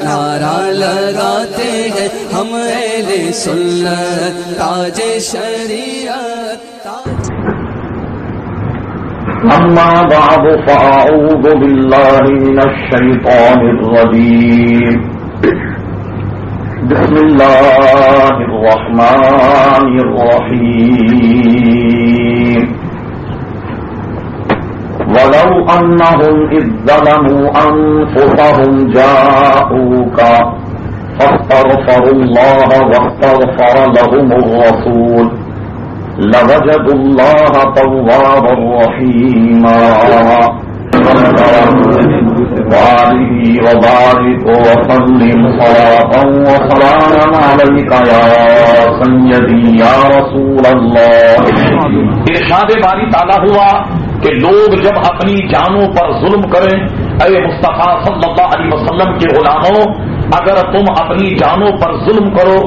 نعرہ لگاتے ہیں ہم اہل سنت تاج شریعت أما بعد فأعوذ بالله من الشيطان الرجيم بسم الله الرحمن الرحيم ولو أنهم إذ ظلموا أنفسهم جاءوك فاستغفروا الله واستغفر لهم الرسول لوجدوا الله توابا رحيما وآله وبارك وسلم صلاة وسلاما عليك يا سيدي يا رسول الله. ارشاد باری تعالیٰ ہوا کہ لوگ جب اپنی جانوں پر ظلم کریں، اے مصطفیٰ صلی اللہ علیہ وسلم کے غلاموں، اگر تم اپنی جانوں پر ظلم کرو،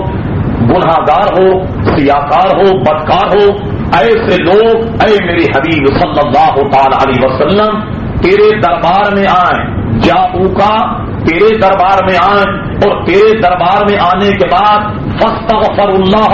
گناہگار ہو، سیاکار ہو، بدکار ہو، ایسے لوگ اے میرے حبیب صلی اللہ تعالی علیہ وسلم تیرے دربار میں آئیں، جاؤکا تیرے دربار میں آئیں، اور تیرے دربار میں آنے کے بعد فاستغفر اللہ،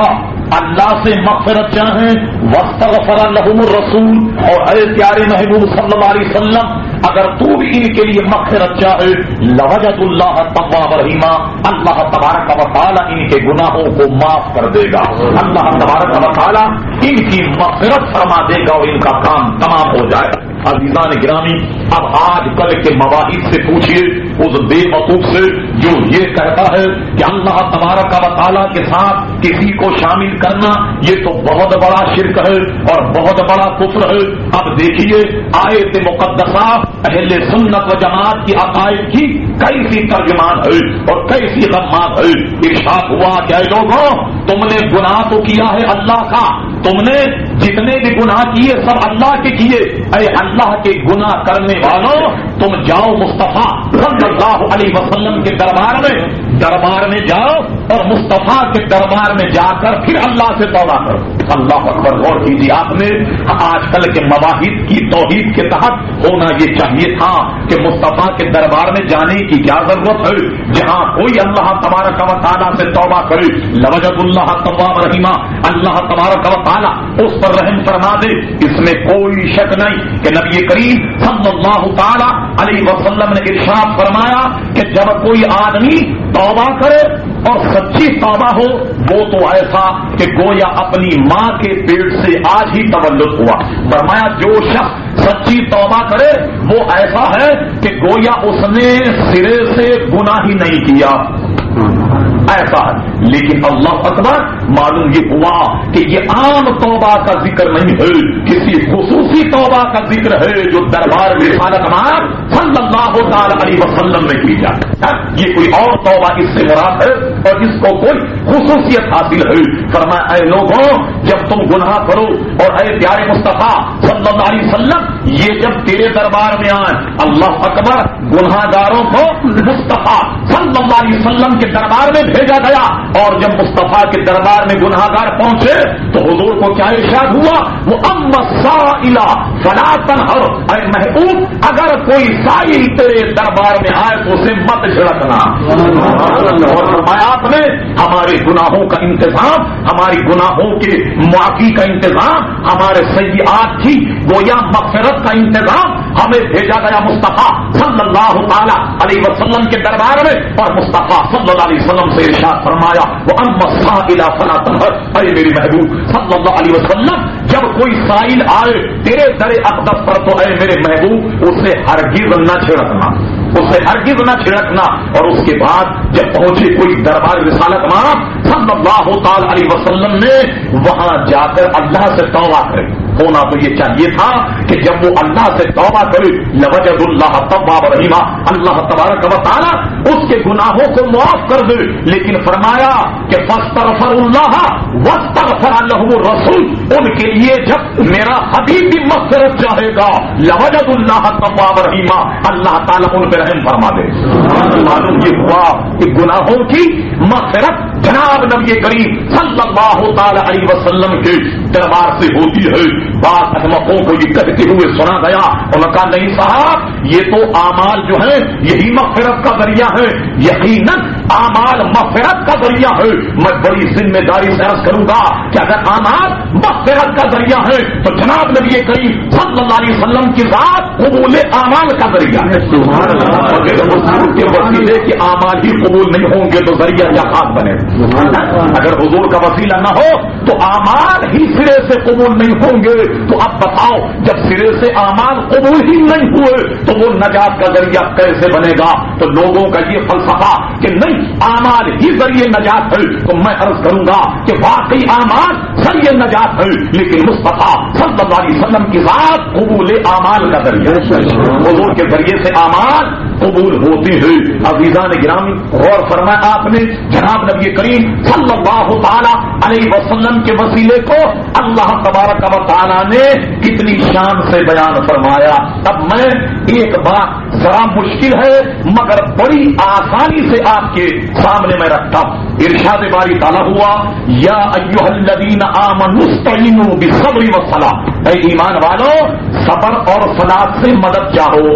اللہ سے مغفرت چاہیں، واستغفر لهم الرسول، اور اے پیارے محبوب صلی اللہ علیہ وسلم اگر تو بھی ان کے لیے مغفرت چاہے، لوجد اللہ تواب رحیما، اللہ تبارک و تعالی ان کے گناہوں کو معاف کر دے گا، اللہ تبارک و تعالی ان کی مغفرت فرما دے گا اور ان کا کام تمام ہو جائے گا. عزیزان گرامی، اب آج کل کے مواحد سے پوچھئے اس بے وقوف سے جو یہ کہتا ہے کہ اللہ تبارک و تعالی کے ساتھ کسی کو شامل کرنا یہ تو بہت بڑا شرک ہے اور بہت بڑا کفر ہے. اب دیکھیے آیت مقدسہ اہل سنت و جماعت کی عقائد کی کیسی ترجمان ہے اور کیسی غمان ہے. ارشاد ہوا کہ اے لوگوں، تم نے گناہ تو کیا ہے اللہ کا، تم نے جتنے بھی گناہ کیے سب اللہ کے کیے. اے اللہ کے گناہ کرنے والوں، تم جاؤ مصطفیٰ صلی اللہ علیہ وسلم کے دربار میں جاؤ اور مصطفیٰ کے دربار میں جا کر پھر اللہ سے توبہ کرو. اللہ اکبر. غور کیجیے، آپ نے آج کل کے مواحد کی توحید کے تحت ہونا یہ چاہیے تھا کہ مصطفیٰ کے دربار میں جانے کی کیا ضرورت ہے؟ جہاں کوئی اللہ تبارک و تعالیٰ سے توبہ کرے، لوجد اللہ تواب رحیما، اللہ تبارک و تعالیٰ اس پر رحم فرما دے. اس میں کوئی شک نہیں کہ نبی کریم صلی اللہ تعالی علیہ وسلم نے ارشاد فرمایا کہ جب کوئی آدمی توبہ کرے اور سچی توبہ ہو، وہ تو ایسا کہ گویا اپنی ماں کے پیٹ سے آج ہی تولد ہوا. فرمایا جو شخص سچی توبہ کرے وہ ایسا ہے کہ گویا اس نے سرے سے گناہ ہی نہیں کیا، ایسا ہے. لیکن اللہ اکبر، معلوم یہ ہوا کہ یہ عام توبہ کا ذکر نہیں ہے، کسی خصوصی توبہ کا ذکر ہے جو دربار میں رسالت مآب صلی اللہ تعالی علیہ وسلم نے کی جائے. یہ کوئی اور توبہ اس سے مراد ہے اور اس کو کوئی خصوصیت حاصل ہے. فرمایا اے لوگوں، جب تم گناہ کرو اور اے پیارے مصطفیٰ صلی اللہ علیہ وسلم یہ جب تیرے دربار میں آئیں، اللہ اکبر، گناہگاروں کو مصطفیٰ صلی اللہ علیہ وسلم کے دربار میں بھیجا گیا، اور جب مصطفیٰ کے دربار میں گناہگار پہنچے تو حضور کو کیا ارشاد ہوا؟ وہ اما السائل فلا تنہر، اے محبوب اگر کوئی سائل تیرے دربار میں آئے تو اسے مت جھڑکنا. اور فرمایا آپ نے ہمارے گناہوں کا انتظام، ہماری گناہوں کے معافی کا انتظام، ہمارے سیئات کی گویا مغفرت کا انتظام ہمیں بھیجا گیا مصطفیٰ صلی اللہ تعالی علیہ وسلم کے دربار میں. اور مصطفیٰ صلی اللہ علیہ وسلم سے ارشاد فرمایا وہ اما السائل فلا تنہر، اے میری محبوب صلی اللہ علیہ وسلم جب کوئی سائل آئے تیرے در اقدس پر تو اے میرے محبوب اسے ہرگز نہ چھڑکنا، اسے ہرگز نہ چھڑکنا. اور اس کے بعد جب پہنچے کوئی دربار رسالت مآب صلی اللہ تعالی علیہ وسلم نے وہاں جا کر اللہ سے توبہ کرے. ہونا تو یہ چاہیے تھا کہ جب وہ اللہ سے توبہ کرے لوجد اللہ تواب رحیما، اللہ تبارک و تعالی اس کے گناہوں کو معاف کر دے. لیکن فرمایا کہ فاستغفر اللہ واستغفر لهم الرسول، ان کے لیے جب میرا حبیب بھی مغفرت چاہے گا لوجد اللہ تواب رحیما، اللہ تعالیٰ ان پہ رحم فرما دے. معلوم یہ ہوا کہ گناہوں کی مغفرت جناب نبی کریم صلی اللہ تعالی علیہ وسلم کے دربار سے ہوتی ہے. بعض احمقوں کو یہ کہتے ہوئے سنا گیا, انہوں نے کہا نہیں صاحب یہ تو اعمال جو ہے یہی مغفرت کا ذریعہ ہے. یقیناً اعمال مغفرت کا ذریعہ ہے. میں بڑی ذمہ داری سے عرض کروں گا کہ اگر اعمال مغفرت کا ذریعہ ہے تو جناب نبی کریم صلی اللہ علیہ وسلم کی ذات قبول اعمال کا ذریعہ ہے. حضور کے وسیلے کے اعمال ہی قبول نہیں ہوں گے تو ذریعہ کیا خاص بنے. اگر حضور کا وسیلہ نہ ہو تو اعمال ہی سرے سے قبول نہیں ہوں گے. تو اب بتاؤ جب سرے سے اعمال قبول ہی نہیں ہوئے تو وہ نجات کا ذریعہ کیسے بنے گا. تو لوگوں کا یہ فلسفہ کہ نہیں اعمال ہی ذریعے نجات ہے, تو میں عرض کروں گا کہ واقعی اعمال ذریعے نجات ہے, لیکن مصطفیٰ صلی اللہ علیہ وسلم کی ذات قبول اعمال کا ذریعہ ہے. حضور کے ذریعے سے اعمال قبول ہوتے ہیں. عزیزان گرامی غور فرمایا آپ نے جناب نبی کریم صلی اللہ تعالی علیہ وسلم کے وسیلے کو اللہ تبارک و تعالی نے کتنی شان سے بیان فرمایا. اب میں ایک بات ذرا مشکل ہے مگر بڑی آسانی سے آپ کے سامنے میں رکھتا ہوں. ارشاد باری تعالی ہوا یا ایھا الذین آمنوا استعینوا بالصبر والصلاۃ, اے ایمان والو صبر اور صلاۃ سے مدد چاہو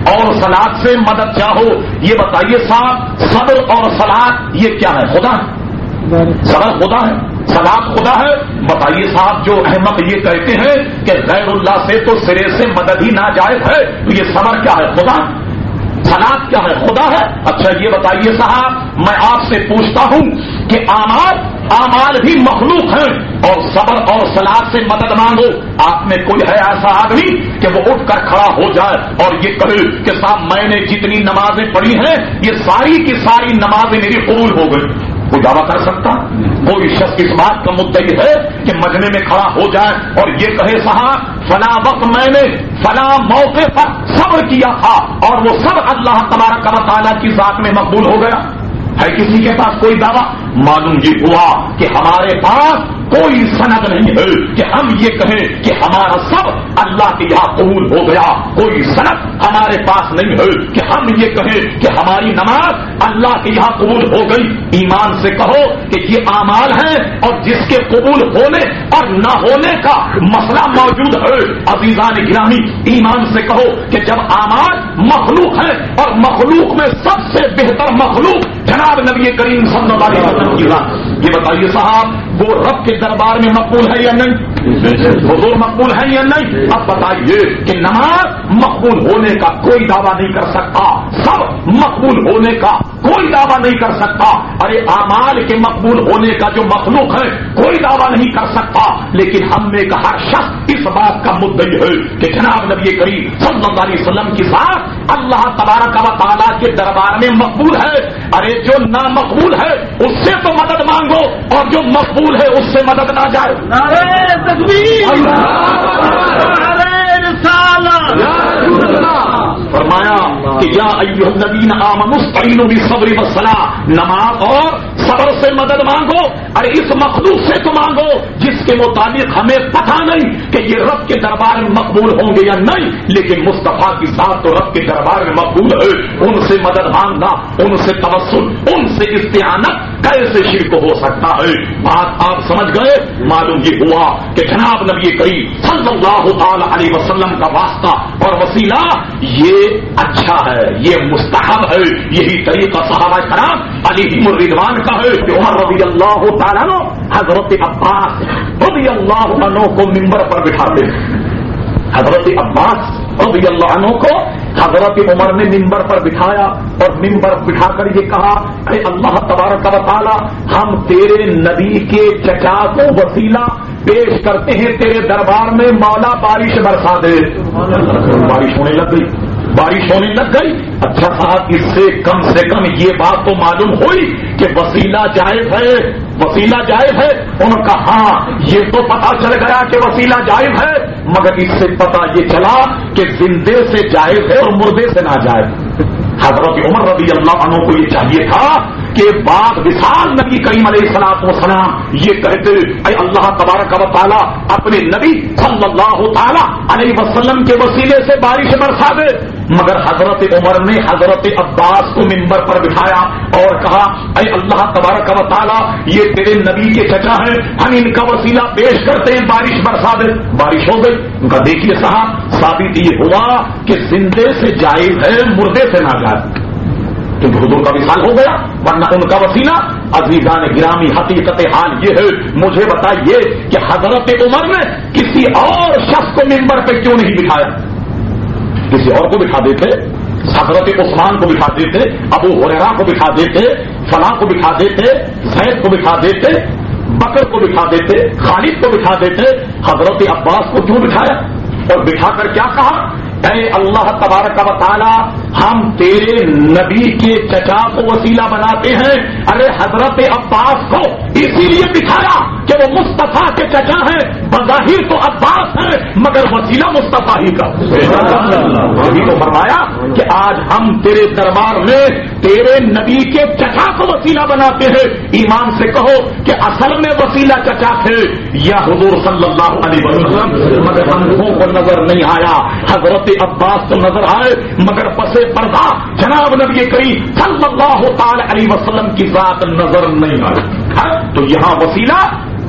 اور صلاۃ سے مدد چاہو. یہ بتائیے صاحب صبر اور صلاۃ یہ کیا ہے؟ خدا ہے. صبر خدا ہے, صلاۃ خدا ہے. بتائیے صاحب جو احمد یہ کہتے ہیں کہ غیر اللہ سے تو سرے سے مدد ہی ناجائز ہے, تو یہ صبر کیا ہے؟ خدا. صلاۃ کیا ہے؟ خدا ہے. اچھا یہ بتائیے صاحب میں آپ سے پوچھتا ہوں کہ اعمال بھی مخلوق ہیں اور صبر اور صلاۃ سے مدد مانگو. آپ میں کوئی ہے ایسا آدمی کہ وہ اٹھ کر کھڑا ہو جائے اور یہ کہے کہ صاحب میں نے جتنی نمازیں پڑھی ہیں یہ ساری کی ساری نمازیں میری قبول ہو گئی؟ کوئی دعویٰ کر سکتا؟ کوئی شخص اس بات کا مدعی ہے کہ مجمع میں کھڑا ہو جائے اور یہ کہے صاحب فلاں وقت میں نے فلاں موقع پر صبر کیا تھا اور وہ سب اللہ تبارک و تعالیٰ کی ذات میں مقبول ہو گیا؟ ہے کسی کے پاس کوئی دعویٰ؟ معلوم یہ ہوا کہ ہمارے پاس کوئی سند نہیں ہے کہ ہم یہ کہیں کہ ہمارا سب اللہ کے یہاں قبول ہو گیا. کوئی سند ہمارے پاس نہیں ہے کہ ہم یہ کہیں کہ ہماری نماز اللہ کے یہاں قبول ہو گئی. ایمان سے کہو کہ یہ اعمال ہیں اور جس کے قبول ہونے اور نہ ہونے کا مسئلہ موجود ہے. عزیزان گرامی ایمان سے کہو کہ جب اعمال مخلوق ہیں اور مخلوق میں سب سے بہتر مخلوق جناب نبی کریم صلی اللہ علیہ وسلم کی ذات, یہ بتائیے صاحب وہ رب کے دربار میں مقبول ہے یا نہیں؟ حضور مقبول ہے یا نہیں؟ اب بتائیے کہ نماز مقبول ہونے کا کوئی دعویٰ نہیں کر سکتا, سب مقبول ہونے کا کوئی دعویٰ نہیں کر سکتا. ارے اعمال کے مقبول ہونے کا جو مخلوق ہے کوئی دعویٰ نہیں کر سکتا, لیکن ہم میں کا ہر شخص اس بات کا مدعی ہے کہ جناب نبی کریم صلی اللہ علیہ وسلم کی ذات اللہ تبارک و تعالیٰ کے دربار میں مقبول ہے. ارے جو نامقبول ہے اس سے تو مدد مانگو اور جو مقبول ہے اس سے مدد نہ جائے. نعرہ تکبیر, نعرہ رسالت. فرمایا کہ یا ایھا الذین آمنوا استعینوا بالصبر والصلاۃ, نماز اور صبر سے مدد مانگو. ارے اس مخلوق سے تو مانگو جس کے مطابق ہمیں پتہ نہیں کہ یہ رب کے دربار میں مقبول ہوں گے یا نہیں, لیکن مصطفیٰ کی ذات تو رب کے دربار میں مقبول ہے. ان سے مدد مانگنا, ان سے توسل, ان سے استعانت کیسے شرک ہو سکتا ہے؟ بات آپ سمجھ گئے. معلوم یہ ہوا کہ جناب نبی کریم صلی اللہ تعالی علیہ وسلم کا واسطہ اور وسیلہ یہ اچھا ہے, یہ مستحب ہے. یہی طریقہ صحابہ کرام علیہم الرضوان کا ہے کہ عمر رضی اللہ تعالیٰ عنہ حضرت عباس رضی اللہ عنہ کو ممبر پر بٹھاتے ہیں. حضرت عباس رضی اللہ عنہ کو حضرت عمر نے ممبر پر بٹھایا اور ممبر بٹھا کر یہ کہا اے اللہ تبارک و تعالی ہم تیرے نبی کے چچا کو وسیلہ پیش کرتے ہیں تیرے دربار میں, مولا بارش برسا دے. بارش ہونے لگ گئی, بارش ہونے لگ گئی. اچھا صاحب اس سے کم یہ بات تو معلوم ہوئی کہ وسیلہ جائز ہے, وسیلہ جائز ہے. انہوں نے کہا ہاں یہ تو پتا چل گیا کہ وسیلہ جائز ہے, مگر اس سے پتا یہ چلا کہ زندے سے جائز ہے اور مردے سے ناجائز. حضرت عمر رضی اللہ عنہ کو یہ چاہیے تھا کہ بعد وصال نبی کریم علیہ الصلوۃ والسلام یہ کہتے اے اللہ تبارک و تعالی اپنے نبی صلی اللہ تعالی علیہ وسلم کے وسیلے سے بارش برسا دے، مگر حضرت عمر نے حضرت عباس کو منبر پر بٹھایا اور کہا اے اللہ تبارک و تعالی یہ تیرے نبی کے چچا ہیں، ہم ان کا وسیلہ پیش کرتے ہیں، بارش برسا دے۔ بارش ہو گئی۔ ان کا دیکھیے صاحب ثابت یہ ہوا کہ زندے سے جائز ہے، مردے سے ناجائز، کیونکہ حضور کا وصال ہو گیا، ورنہ ان کا وسیلہ۔ عزیزان گرامی حقیقت حال یہ ہے، مجھے بتائیے کہ حضرت عمر نے کسی اور شخص کو منبر پہ کیوں نہیں بٹھایا؟ کسی اور کو بٹھا دیتے، حضرت عثمان کو بٹھا دیتے، ابو ہریرہ کو بٹھا دیتے، فلاں کو بٹھا دیتے، زید کو بٹھا دیتے، بکر کو بٹھا دیتے، خالد کو بٹھا دیتے، حضرت عباس کو کیوں بٹھایا؟ اور بٹھا کر کیا کہا؟ اے اللہ تبارک و تعالی ہم تیرے نبی کے چچا کو وسیلہ بناتے ہیں۔ ارے حضرت عباس کو اسی لیے بٹھایا کہ وہ مصطفیٰ کے چچا ہیں، بظاہر تو عباس ہیں مگر وسیلہ مصطفیٰ ہی کا۔ ابھی تو فرمایا کہ آج ہم تیرے دربار میں تیرے نبی کے چچا کو وسیلہ بناتے ہیں۔ ایمان سے کہو کہ اصل میں وسیلہ چچا تھے یا حضور صلی اللہ علیہ وسلم، مگر ہم کو نظر نہیں آیا۔ حضرت عباس تو نظر آئے مگر پسے پردہ جناب نبی کریم صلی اللہ تعالی علیہ وسلم کی ذات نظر نہیں آئی۔ تو یہاں وسیلہ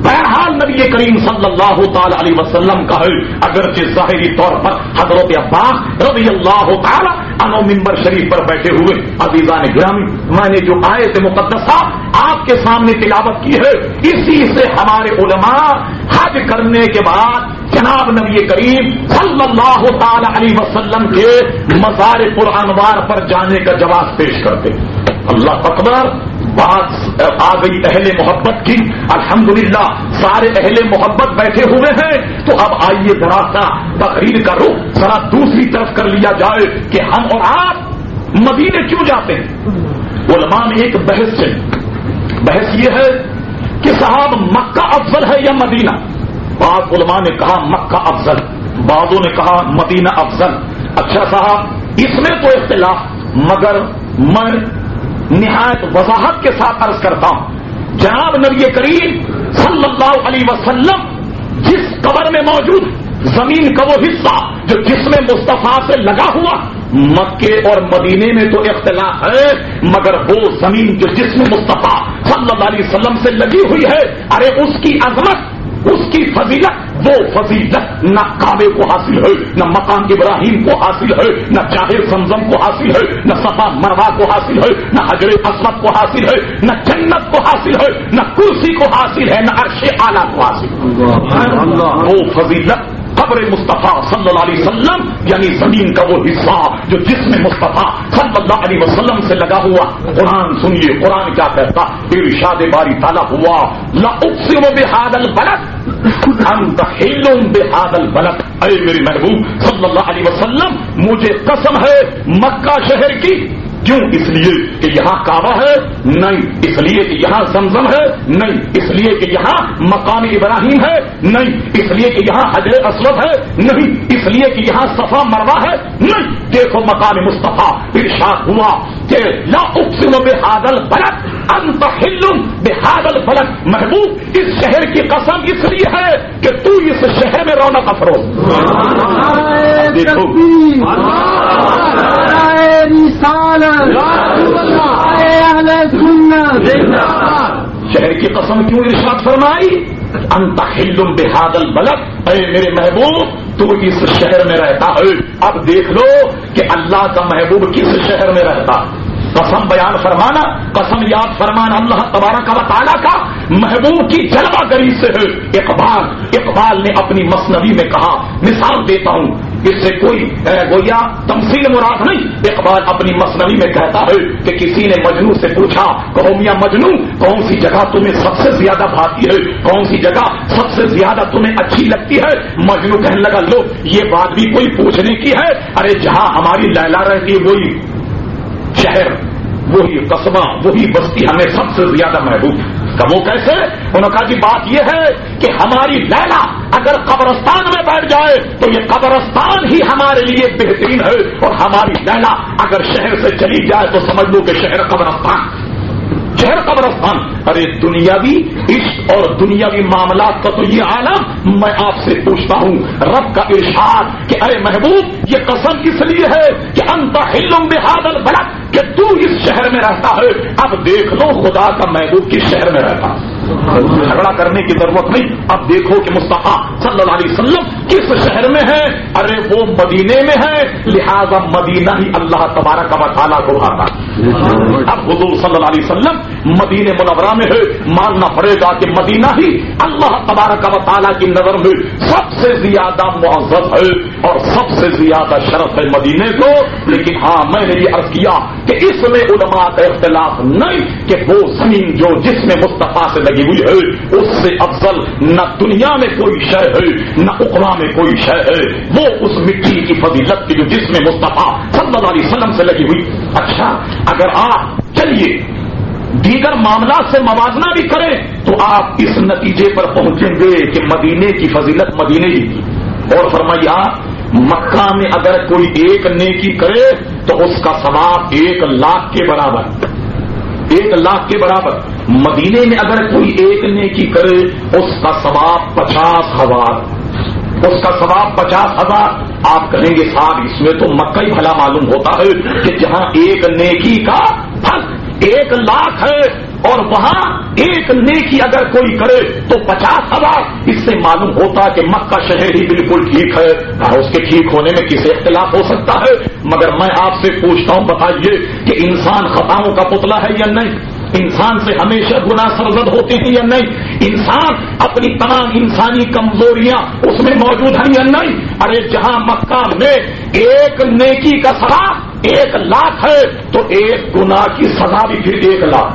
بہرحال نبی کریم صلی اللہ تعالی علیہ وسلم کا ہے، اگرچہ ظاہری طور پر حضرت عباس رضی اللہ تعالی عنہ منبر شریف پر بیٹھے ہوئے۔ عزیزان گرامی میں نے جو آیت مقدسہ آپ کے سامنے تلاوت کی ہے، اسی سے ہمارے علماء حج کرنے کے بعد جناب نبی کریم صلی اللہ تعالی علیہ وسلم کے مزار پرانوار پر جانے کا جواز پیش کرتے۔ اللہ اکبر، بات آ گئی اہل محبت کی۔ الحمدللہ سارے اہل محبت بیٹھے ہوئے ہیں، تو اب آئیے ذرا سا تقریر کا رخ ذرا دوسری طرف کر لیا جائے کہ ہم اور آپ مدینے کیوں جاتے ہیں۔ علماء نے ایک بحث سے، بحث یہ ہے کہ صاحب مکہ افضل ہے یا مدینہ؟ بعض علماء نے کہا مکہ افضل، بعضوں نے کہا مدینہ افضل۔ اچھا صاحب اس میں تو اختلاف، مگر میں نہایت وضاحت کے ساتھ عرض کرتا ہوں، جناب نبی کریم صلی اللہ علیہ وسلم جس قبر میں موجود زمین کا وہ حصہ جو جسم مصطفیٰ سے لگا ہوا، مکے اور مدینے میں تو اختلاف ہے مگر وہ زمین جو جسم مصطفیٰ صلی اللہ علیہ وسلم سے لگی ہوئی ہے، ارے اس کی عظمت، اس کی فضیلت، وہ فضیلت نہ کعبے کو حاصل ہے، نہ مقام ابراہیم کو حاصل ہے، نہ چاہے زمزم کو حاصل ہے، نہ صفا مروا کو حاصل ہے، نہ حجر اسود کو حاصل ہے، نہ جنت کو حاصل ہے، نہ کرسی کو حاصل ہے، نہ عرش اعلیٰ کو حاصل ہے۔ وہ فضیلت قبر مصطفیٰ صلی اللہ علیہ وسلم یعنی زمین کا وہ حصہ جو جسم مصطفیٰ صلی اللہ علیہ وسلم سے لگا ہوا۔ قرآن سنیے، قرآن کیا کہتا، ارشاد باری تعالیٰ ہوا لأقسم بہذا البلد انت حل بہذا البلد۔ اے میرے محبوب صلی اللہ علیہ وسلم مجھے قسم ہے مکہ شہر کی، کیوں؟ اس لیے کہ یہاں کعبہ ہے؟ نہیں۔ اس لیے کہ یہاں زمزم ہے؟ نہیں۔ اس لیے کہ یہاں مقام ابراہیم ہے؟ نہیں۔ اس لیے کہ یہاں حجر اسود ہے؟ نہیں۔ اس لیے کہ یہاں صفا مروا ہے؟ نہیں۔ دیکھو مقام مصطفیٰ، ارشاد ہوا کہ لا اقسم بہذا البلد انت حل بہذا البلد۔ محبوب اس شہر کی قسم اس لیے ہے کہ تو اس شہر میں رونق افروز۔ دیکھو شہر کی قسم کیوں ارشاد فرمائی؟ انت حل بہذا البلد، اے میرے محبوب تو اس شہر میں رہتا ہے۔ اب دیکھ لو کہ اللہ کا محبوب کس شہر میں رہتا۔ قسم بیان فرمانا، قسم یاد فرمانا اللہ تبارک و تعالیٰ کا محبوب کی جلوہ گری سے ہے۔ اقبال نے اپنی مثنوی میں کہا، مثال دیتا ہوں، اس سے کوئی گویا تمثیل مراد نہیں۔ اقبال اپنی مثنوی میں کہتا ہے کہ کسی نے مجنوں سے پوچھا، کہو میاں مجنوں کون سی جگہ تمہیں سب سے زیادہ بھاتی ہے، کون سی جگہ سب سے زیادہ تمہیں اچھی لگتی ہے؟ مجنوں کہنے لگا لو یہ بات بھی کوئی پوچھنے کی ہے، ارے جہاں ہماری لیلا رہتی ہے وہی شہر، وہی قصبہ، وہی بستی ہمیں سب سے زیادہ محبوب۔ کہ وہ کیسے؟ انہوں نے کہا کہ بات یہ ہے کہ ہماری لیلا اگر قبرستان میں بیٹھ جائے تو یہ قبرستان ہی ہمارے لیے بہترین ہے، اور ہماری لیلا اگر شہر سے چلی جائے تو سمجھ لو کہ شہر قبرستان۔ شہر قبرستان. ارے دنیاوی عشق اور دنیاوی معاملات کا تو یہ عالم. میں آپ سے پوچھتا ہوں رب کا ارشاد کہ اے محبوب یہ قسم اس لیے ہے کہ انت حل بہذا البلد کہ تو اس شہر میں رہتا ہے. اب دیکھ لو خدا کا محبوب کس شہر میں رہتا. جھگڑا کرنے کی ضرورت نہیں. اب دیکھو کہ مصطفیٰ صلی اللہ علیہ وسلم کس شہر میں ہے. ارے وہ مدینے میں ہے, لہذا مدینہ ہی اللہ تبارک و تعالیٰ کو بھاتا. اب حضور صلی اللہ علیہ وسلم مدینہ منورہ میں ہے, ماننا پڑے گا کہ مدینہ ہی اللہ تبارک و تعالیٰ کی نظر میں سب سے زیادہ معزز ہے اور سب سے زیادہ شرف ہے مدینے کو. لیکن ہاں میں نے یہ عرض کیا کہ اس میں علماء کا اختلاف نہیں کہ وہ زمین جو جس میں مصطفیٰ سے لگی ہوئی ہے اس سے افضل نہ دنیا میں کوئی شے ہے نہ اقوا میں کوئی شے ہے. وہ اس مٹی کی فضیلت کی جو جس میں مصطفیٰ صلی اللہ علیہ وسلم سے لگی ہوئی. اچھا اگر آپ چلیے دیگر معاملات سے موازنہ بھی کریں تو آپ اس نتیجے پر پہنچیں گے کہ مدینے کی فضیلت مدینے ہی کی. اور فرمایا مکہ میں اگر کوئی ایک نیکی کرے تو اس کا ثواب 1,00,000 کے برابر, 1,00,000 کے برابر. مدینے میں اگر کوئی ایک نیکی کرے اس کا ثواب 50,000, اس کا ثواب 50,000. آپ کہیں گے صاحب اس میں تو مکہ ہی بھلا معلوم ہوتا ہے کہ جہاں ایک نیکی کا پھل 1,00,000 ہے اور وہاں ایک نیکی اگر کوئی کرے تو 50,000. اس سے معلوم ہوتا کہ مکہ شہر ہی بالکل ٹھیک ہے. اس کے ٹھیک ہونے میں کسی اختلاف ہو سکتا ہے, مگر میں آپ سے پوچھتا ہوں بتائیے کہ انسان خطاؤں کا پتلا ہے یا نہیں؟ انسان سے ہمیشہ گناہ سرزد ہوتے ہیں یا نہیں؟ انسان اپنی تمام انسانی کمزوریاں اس میں موجود ہیں یا نہیں؟ ارے جہاں مکہ میں ایک نیکی کا ثواب 1,00,000 ہے تو ایک گناہ کی سزا بھی پھر 1,00,000.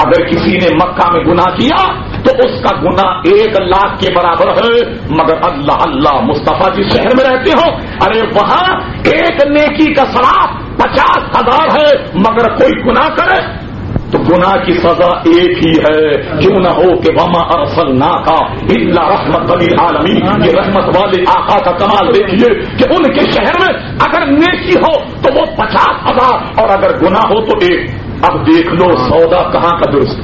اگر کسی نے مکہ میں گناہ کیا تو اس کا گناہ 1,00,000 کے برابر ہے. مگر اللہ اللہ مصطفیٰ جس شہر میں رہتے ہو ارے وہاں ایک نیکی کا ثواب 50,000 ہے, مگر کوئی گناہ کرے تو گناہ کی سزا ایک ہی ہے. کیوں نہ ہو کہ وما ارسلناک الا رحمۃ للعالمین. یہ رحمت والے آقا کا کمال دیکھیے کہ ان کے شہر میں اگر نیکی ہو تو وہ 50,000 اور اگر گناہ ہو تو 1. اب دیکھ لو سودا کہاں کا درست,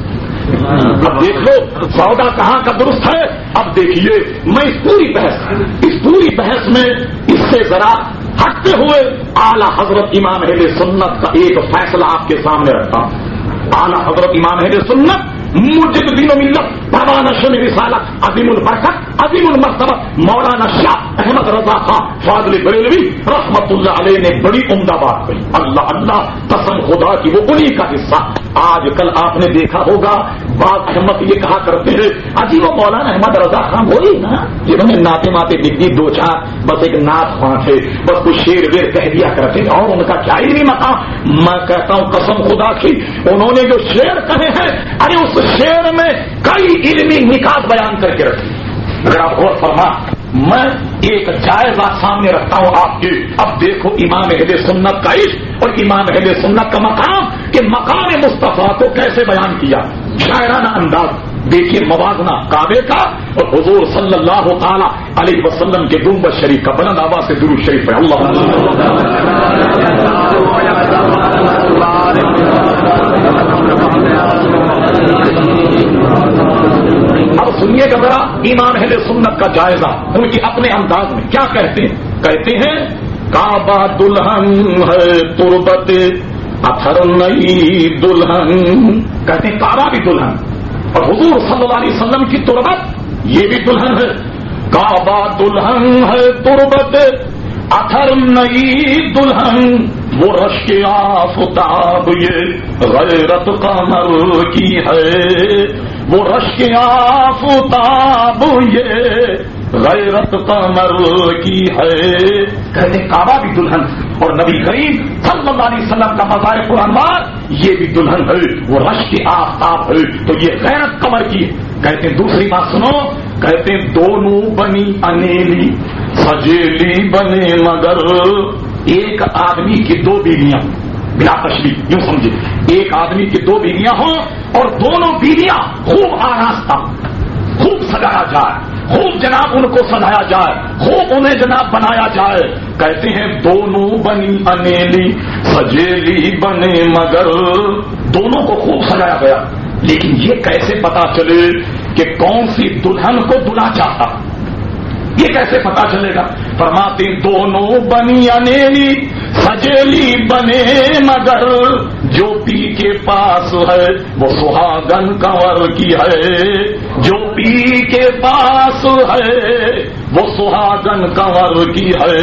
اب دیکھ لو سودا کہاں کا درست ہے. اب دیکھیے میں اس پوری بحث میں اس سے ذرا ہٹتے ہوئے اعلی حضرت امام اہل سنت کا ایک فیصلہ آپ کے سامنے رکھتا ہوں. اعلی حضرت امام اہل سنت مجد دین و ملت پروانہ شن رسالت عظیم البرکت عظیم المرتبت مولانا شاہ احمد رضا خان فاضل بریلوی رحمت اللہ علیہ نے بڑی عمدہ بات کہی. اللہ اللہ قسم خدا کی وہ انہی کا حصہ. آج کل آپ نے دیکھا ہوگا بعض احمد یہ کہا کرتے ہیں اجی وہ مولانا احمد رضا خان وہی نا جنہوں نے ناطے ماتے لکھ دی 2-4 بس ایک نعت خواں تھے, بس کچھ شعر ویر کہہ دیا کرتے اور ان کا کیا علمی مقام. میں کہتا ہوں قسم خدا کی انہوں نے جو شعر کہے ہیں ارے اس شعر میں کئی علمی نکات بیان کر کے رکھی. اگر آپ غور فرما میں ایک جائزہ سامنے رکھتا ہوں آپ کے. اب دیکھو امام اہل سنت کا عشق اور امام اہل سنت کا مقام کہ مقام مصطفیٰ کو کیسے بیان کیا شاعرانہ انداز. دیکھیے موازنہ کعبے کا اور حضور صلی اللہ تعالی علیہ وسلم کے گنبد شریف کا. بلند آواز سے درود شریف ہے اب سنیے گا ذرا امام اہل سنت کا جائزہ. ان کی اپنے انداز میں کیا کہتے ہیں کعبہ دلہن ہے تربت اتھر نئی دلہن. کہتے ہیں کعبہ بھی دلہن اور حضور صلی اللہ علیہ وسلم کی تربت یہ بھی دلہن ہے. کعبہ دلہن ہے تربت اتھر نئی دلہن. وہ رشک آفتاب یہ غیرت قمر کی ہے. وہ رشک آفتاب یہ غیرت قمر کی ہے. کہتے کعبہ بھی دلہن اور نبی کریم صلی اللہ علیہ وسلم کا مزار قرآن یہ بھی دلہن ہے. وہ رشک آفتاب ہے تو یہ غیرت قمر کی ہے. کہتے ہیں دوسری بات سنو, کہتے ہیں دونوں بنی انیلی سجیلی بنے مگر ایک آدمی کی 2 بیویاں بلا تشریح یوں سمجھے ایک آدمی کی 2 بیویاں ہوں اور دونوں بیویاں خوب آراستہ خوب سجایا جائے, خوب جناب ان کو سجایا جائے, خوب انہیں جناب بنایا جائے. کہتے ہیں دونوں بنی انیلی سجیلی بنے مگر دونوں کو خوب سجایا گیا، لیکن یہ کیسے پتا چلے کہ کون سی دلہن کو دلہا چاہتا؟ یہ کیسے پتا چلے گا؟ فرماتے دونوں بنی انیلی سجیلی بنے مگر جو پی کے پاس ہے وہ سہاگن کنور کی ہے، جو پی کے پاس ہے وہ سہاگن کنور کی ہے۔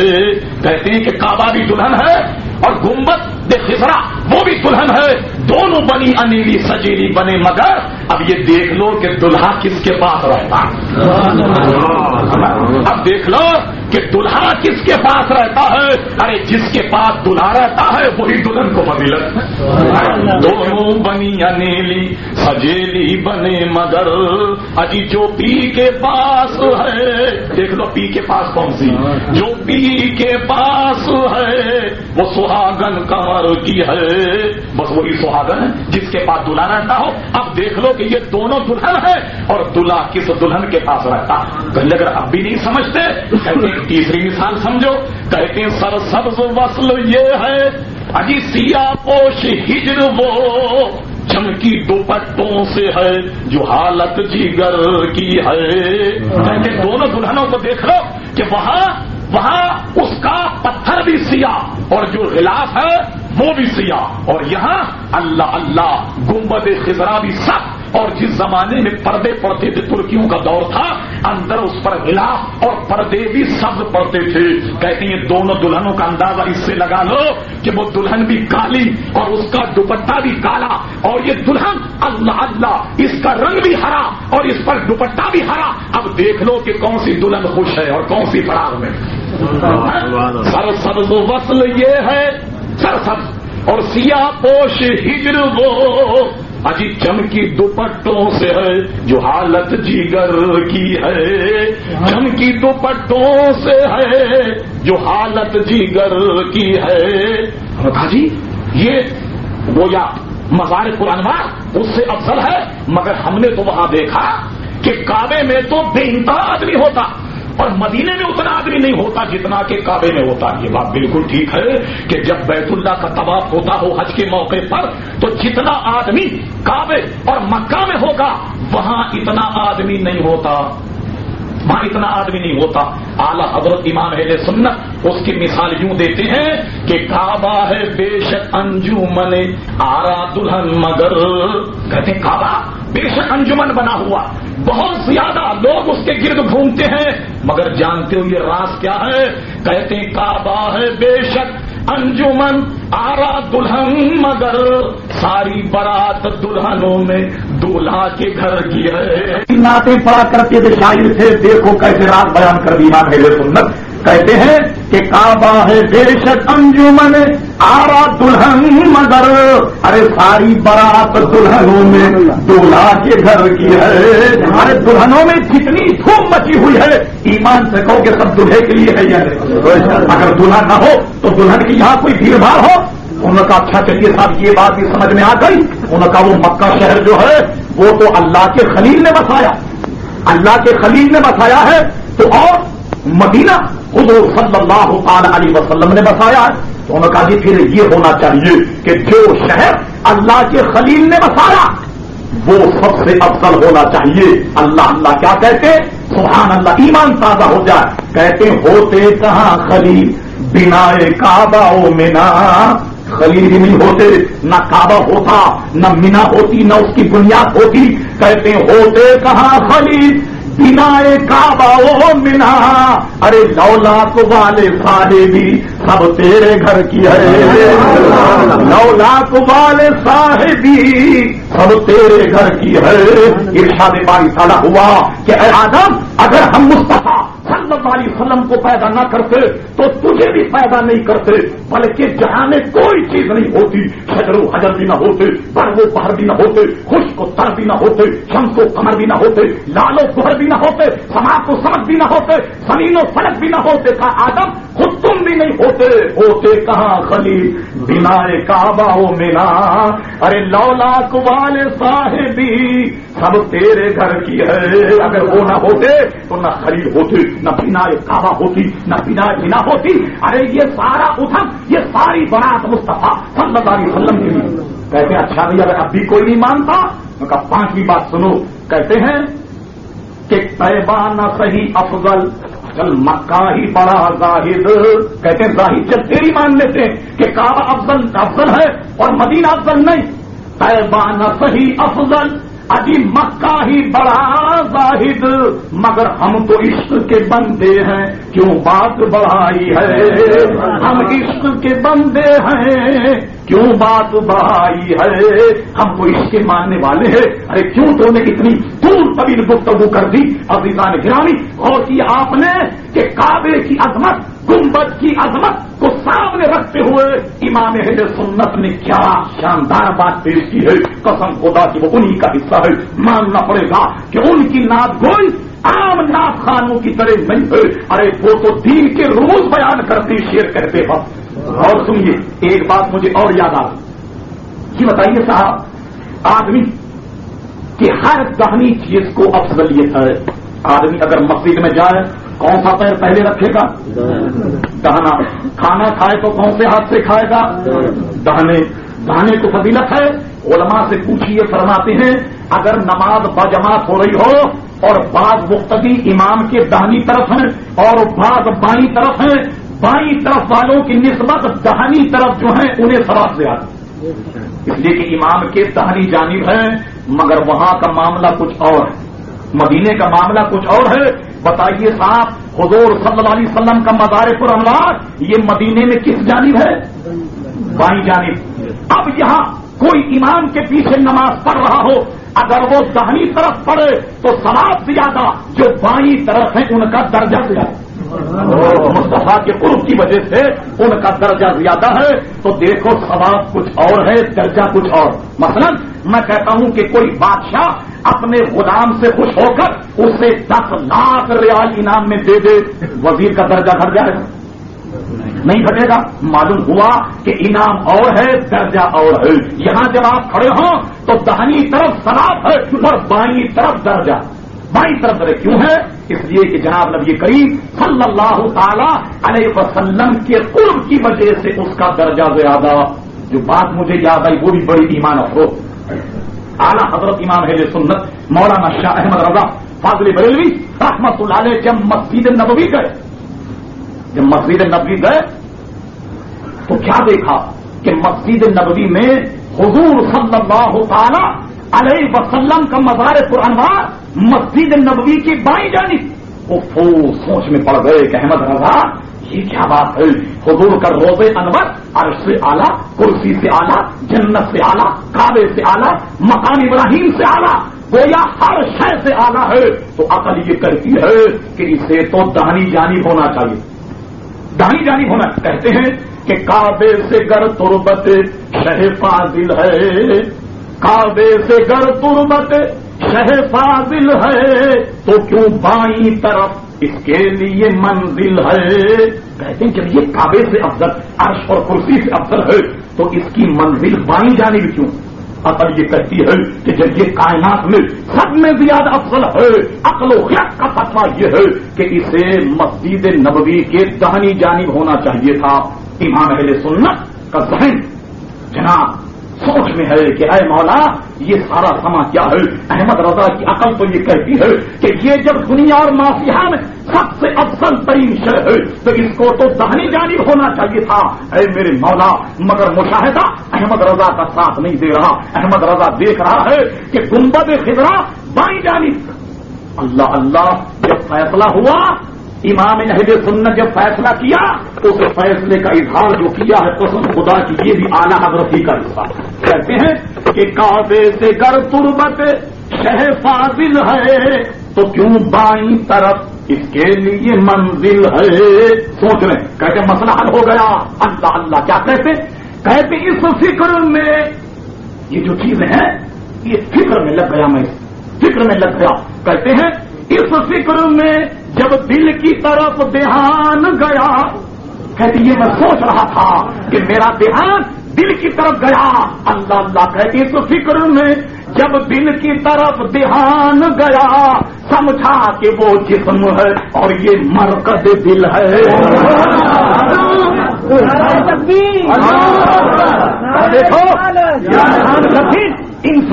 کہتے ہیں کہ کعبہ بھی دلہن ہے اور گنبد خضرا وہ بھی دلہن ہے، دونوں بنی انیلی سجیلی بنے مگر اب یہ دیکھ لو کہ دلہا کس کے پاس رہتا ہے۔ اب دیکھ لو کہ دلہا کس کے پاس رہتا ہے۔ ارے جس کے پاس دلہا رہتا ہے وہی دلہن کو فضیلت ہے۔ دونوں بنی انیلی سجیلی بنے مگر اجی جو پی کے پاس ہے، دیکھ لو پی کے پاس کون سی، جو پی کے پاس ہے وہ سہاگن کنور کی ہے، بس وہی سہاگن ہے جس کے پاس دلہا رہتا ہو۔ اب دیکھ لو کہ یہ دونوں دلہن ہے اور دلہا کس دلہن کے پاس رہتا۔ کہنے اگر اب بھی نہیں سمجھتے کہتے ہیں تیسری مثال سمجھو، کہتے ہیں سر سبز وصل یہ ہے اجی سیاہ پوش ہجر وہ چمکی دوپٹوں سے ہے جو حالت جگر کی ہے۔ کہتے ہیں دونوں دلہنوں کو دیکھ لو کہ وہاں اس کا پتھر بھی سیاہ اور جو غلاف ہے وہ بھی سیاہ، اور یہاں اللہ اللہ گنبد خضرا بھی سخت، اور جس زمانے میں پردے پڑتے تھے ترکیوں کا دور تھا، اندر اس پر غلاف اور پردے بھی سبز پڑتے تھے۔ کہتے ہیں دونوں دلہنوں کا اندازہ اس سے لگا لو کہ وہ دلہن بھی کالی اور اس کا دوپٹہ بھی کالا، اور یہ دلہن اللہ اللہ اس کا رنگ بھی ہرا اور اس پر دوپٹہ بھی ہرا۔ اب دیکھ لو کہ کون سی دلہن خوش ہے اور کون سی فراغ میں۔ سر سبز وصل یہ ہے سر سبز اور سیاہ پوش ہجر وہ اجی چمکی دوپٹوں سے ہے جو حالت جگر کی ہے، چمکی دوپٹوں سے ہے جو حالت جگر کی ہے۔ کہا جی یہ وہ یا مزار پرانوار اس سے افضل ہے، مگر ہم نے تو وہاں دیکھا کہ کعبے میں تو بے انتہا آدمی ہوتا اور مدینے میں اتنا آدمی نہیں ہوتا جتنا کہ کعبے میں ہوتا۔ یہ بات بالکل ٹھیک ہے کہ جب بیت اللہ کا طواف ہوتا ہو حج کے موقع پر تو جتنا آدمی کعبے اور مکہ میں ہوگا وہاں اتنا آدمی نہیں ہوتا، وہاں اتنا آدمی نہیں ہوتا۔ اعلیٰ حضرت امام اہل سنت اس کی مثال یوں دیتے ہیں کہ کعبہ ہے بے شک انجمن آرا دلہن مگر، کہتے ہیں کعبہ بے شک انجمن بنا ہوا، بہت زیادہ لوگ اس کے گرد گھومتے ہیں، مگر جانتے ہو یہ راز کیا ہے؟ کہتے ہیں کعبہ ہے بے شک انجمن آرا دلہن مگر ساری برات دلہنوں میں دولہا کے گھر کی ہے۔ نعتیں پڑھا کرتے تھے شاعر تھے، دیکھو کیسے رات بیان کر دی امام اہل سنت۔ کہتے ہیں کہ کعبہ ہے بے شک انجمن آرا دلہن مگر، ارے ساری برات دلہنوں میں دولہا کے گھر کی ہے۔ ارے دلہنوں میں جتنی دھوم مچی ہوئی ہے ایمان سے کہو کہ سب دلہے کے لیے ہے یا نہیں؟ اگر دلہا نہ ہو تو دلہن کی یہاں کوئی بھیڑ بھاڑ ہو؟ انہوں نے کہا اچھا چلیے صاحب یہ بات بھی سمجھ میں آ گئی۔ انہوں نے کہا وہ مکہ شہر جو ہے وہ تو اللہ کے خلیل نے بسایا، اللہ کے خلیل نے بسایا ہے، تو اور مدینہ حضور صلی اللہ علیہ وسلم نے بسایا ہے۔ تو انہوں نے کہا جی پھر یہ ہونا چاہیے کہ جو شہر اللہ کے خلیل نے بسایا وہ سب سے افضل ہونا چاہیے۔ اللہ اللہ کیا کہتے؟ سبحان اللہ، ایمان تازہ ہو جائے۔ کہتے ہوتے کہاں خلیل بنا کعبہ و منا، خلیل بھی نہیں ہوتے، نہ کعبہ ہوتا، نہ مینا ہوتی، نہ اس کی بنیاد ہوتی۔ کہتے ہوتے کہاں خلیل بنا کعبہ و منا، ارے لولاک والے صاحبی سب تیرے گھر کی ہے، لولاک والے صاحبی سب تیرے گھر کی ہے۔ ارشاد باری تعالیٰ ہوا کہ اے آدم اگر ہم مصطفیٰ صلی اللہ علیہ وسلم کو پیدا نہ کرتے تو تجھے بھی پیدا نہیں کرتے، بلکہ جہاں میں کوئی چیز نہیں ہوتی، شجر و حجر بھی نہ ہوتے، برف و بحر بھی نہ ہوتے، خشک و تر بھی نہ ہوتے، شمس و قمر بھی نہ ہوتے، لال و گہر بھی نہ ہوتے، سماعت و سمجھ بھی نہ ہوتے، زمین و فلک بھی نہ ہوتے۔ کہا آدم خود تم بھی نہیں ہوتے، ہوتے کہاں خلیل بنا کعبہ و منا، ارے لولاک والے صاحبی سب تیرے گھر کی ہے۔ اگر وہ نہ ہوتے تو نہ خلیل ہوتے، نہ بنا کعبہ ہوتی، نہ بنا منا ہوتی۔ ارے یہ سارا ادھم، یہ ساری برات مصطفیٰ صلی اللہ علیہ وسلم کے لیے۔ کہتے ہیں اچھا نہیں، اگر اب بھی کوئی نہیں مانتا تو کہا پانچویں بات سنو، کہتے ہیں کہ طیبہ نہ صحیح افضل، چل مکہ ہی بڑا زاہد، کہتے ہیں زاہد جب تیری مان لیتے ہیں کہ کعبہ افضل ہے اور مدینہ افضل نہیں، طیبہ نہ صحیح افضل، ابھی مکہ ہی بڑا زاہد، مگر ہم تو عشق کے بندے ہیں کیوں بات بڑھائی ہے، ہم عشق کے بندے ہیں کیوں بات بڑھائی ہے، ہم تو عشق کے ماننے والے ہیں، ارے کیوں تو نے اتنی دور طویل گفتگو کر دی۔ عزیزان گرامی غور کیا آپ نے کہ کعبے کی عظمت، گنبد کی عظمت کو سامنے رکھتے ہوئے امام اہل سنت نے کیا شاندار بات پیش کی ہے، قسم خدا کی وہ انہی کا حصہ ہے، ماننا پڑے گا کہ ان کی نعت گوئی عام نعت خانوں کی طرح نہیں ہے، ارے وہ تو دین کے روز بیان کرتے شعر کہتے ہیں۔ اور سنیے ایک بات مجھے اور یاد آ یہ بتائیے صاحب، آدمی کی ہر دہنی چیز کو افضلیت ہے، آدمی اگر مسجد میں جائے کون سا پیر پہلے رکھے گا؟ دہنا، کھانا کھائے تو کون سے ہاتھ سے کھائے گا؟ دہنے کو فضیلت ہے۔ علماء سے پوچھیے، فرماتے ہیں اگر نماز باجماعت ہو رہی ہو اور بعض مقتدی امام کے دہنی طرف ہیں اور بعض بائیں طرف ہیں، بائیں طرف والوں کی نسبت دہنی طرف جو ہیں انہیں ثواب زیادہ، اس لیے کہ امام کے دہنی جانب ہیں، مگر وہاں کا معاملہ کچھ اور ہے، مدینے کا معاملہ کچھ اور ہے۔ بتائیے صاحب، حضور صلی اللہ علیہ وسلم کا مزار پر انوار یہ مدینے میں کس جانب ہے؟ بائیں جانب۔ اب یہاں کوئی امام کے پیچھے نماز پڑھ رہا ہو، اگر وہ دہنی طرف پڑھے تو ثواب زیادہ، جو بائیں طرف ہیں ان کا درجہ زیادہ، مصطفیٰ کے قرب کی وجہ سے ان کا درجہ زیادہ ہے۔ تو دیکھو ثواب کچھ اور ہے، درجہ کچھ اور۔ مثلا میں کہتا ہوں کہ کوئی بادشاہ اپنے غلام سے خوش ہو کر اسے 10 لاکھ ریال انعام میں دے دے، وزیر کا درجہ گھٹ جائے گا؟ نہیں گھٹے گا۔ معلوم ہوا کہ انعام اور ہے، درجہ اور ہے۔ یہاں جب آپ کھڑے ہوں تو دہنی طرف ثواب ہے اور بائیں طرف درجہ، بائیں طرف درجہ کیوں ہے؟ اس لیے کہ جناب نبی کریم صلی اللہ تعالی علیہ وسلم کے قرب کی وجہ سے اس کا درجہ زیادہ۔ جو بات مجھے یاد آئی وہ بھی بڑی ایمان افروز، اعلیٰ حضرت امام اہل سنت مولانا شاہ احمد رضا فاضل بریلوی رحمۃ اللہ علیہ جب مسجد نبوی گئے تو کیا دیکھا کہ مسجد نبوی میں حضور صلی اللہ تعالی علیہ وسلم کا مزار پر انوار مسجد نبوی کی بائیں جانب۔ وہ سوچ میں پڑ گئے کہ احمد رضا یہ کیا بات ہے، حضور کا روضے انور عرش سے اعلیٰ، کرسی سے اعلیٰ، جنت سے اعلیٰ، کعبے سے اعلیٰ، مقام ابراہیم سے اعلیٰ، گویا ہر شے سے اعلیٰ ہے۔ تو عقل یہ کہتی ہے کہ اسے تو دہنی جانب ہونا چاہیے، دہنی جانب ہونا۔ کہتے ہیں کہ کعبے سے گر تربت شہ فاضل ہے، کعبے سے گر تربت شہ فاضل ہے، تو کیوں بائیں طرف اس کے لیے منزل ہے۔ کہتے ہیں جب یہ کعبے سے افضل، عرش اور کرسی سے افضل ہے تو اس کی منزل بائیں جانب کیوں؟ عقل یہ کہتی ہے کہ جب یہ کائنات میں سب میں زیادہ افضل ہے، عقل و خرد کا فتویٰ یہ ہے کہ اسے مسجد نبوی کے دہنی جانب ہونا چاہیے تھا۔ امام اہل سنت کا ذہن جناب سوچ میں ہے کہ اے مولا یہ سارا سما کیا ہے۔ احمد رضا کی عقل تو یہ کہتی ہے کہ یہ جب دنیا اور مافیہ میں سب سے افضل ترین شے ہے تو اس کو تو دہنی جانب ہونا چاہیے تھا۔ اے میرے مولا، مگر مشاہدہ احمد رضا کا ساتھ نہیں دے رہا۔ احمد رضا دیکھ رہا ہے کہ گنبد خضرا بائیں جانب۔ اللہ اللہ، جب فیصلہ ہوا، امام اہل سنت جب فیصلہ کیا تو اس فیصلے کا اظہار جو کیا ہے قسم خدا کی یہ بھی اعلیٰ حضرت ہی کا حصہ۔ کہتے ہیں کہ کعبے سے گر تربت شہ فاضل ہے تو کیوں بائیں طرف اس کے لیے منزل ہے۔ سوچ رہے کہتے مسئلہ حل ہو گیا۔ اللہ اللہ، کیا کہتے اس فکر میں یہ جو چیزیں ہیں یہ فکر میں لگ گیا، میں فکر میں لگ گیا۔ کہتے ہیں اس فکر میں جب دل کی طرف دھیان گیا، کہتے یہ میں سوچ رہا تھا کہ میرا دھیان دل کی طرف گیا۔ اللہ اللہ، کہتے اس فکر میں جب دل کی طرف دھیان گیا، سمجھا کہ وہ جسم ہے اور یہ مرکز دل ہے۔ دیکھو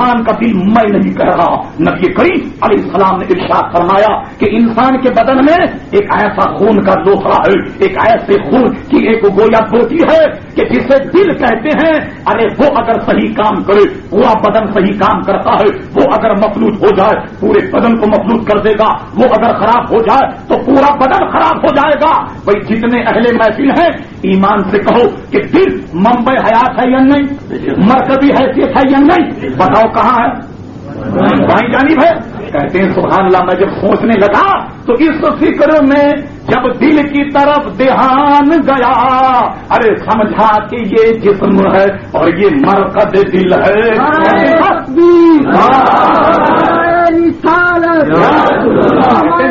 انسان کا دل میں نہیں کہہ رہا. نبی کریم علیہ السلام نے ارشاد فرمایا کہ انسان کے بدن میں ایک ایسا خون کا لوتھڑا ہے, ایک ایسے خون کی ایک گویا بوٹی ہے کہ جسے دل کہتے ہیں. ارے وہ اگر صحیح کام کرے پورا بدن صحیح کام کرتا ہے. وہ اگر مفلوج ہو جائے پورے بدن کو مفلوج کر دے گا. وہ اگر خراب ہو جائے تو پورا بدن خراب ہو جائے گا. بھائی جتنے اہل محفل ہیں ایمان سے کہو کہ دل منبع حیات ہے یا نہیں, مرکزی حیثیت ہے یا نہیں؟ بتاؤ کہاں ہے؟ بھائی جانب ہے. کہتے ہیں سبحان اللہ. میں جب سوچنے لگا تو اس فکر میں جب دل کی طرف دھیان گیا, ارے سمجھا کہ یہ جسم ہے اور یہ مرکز دل ہے.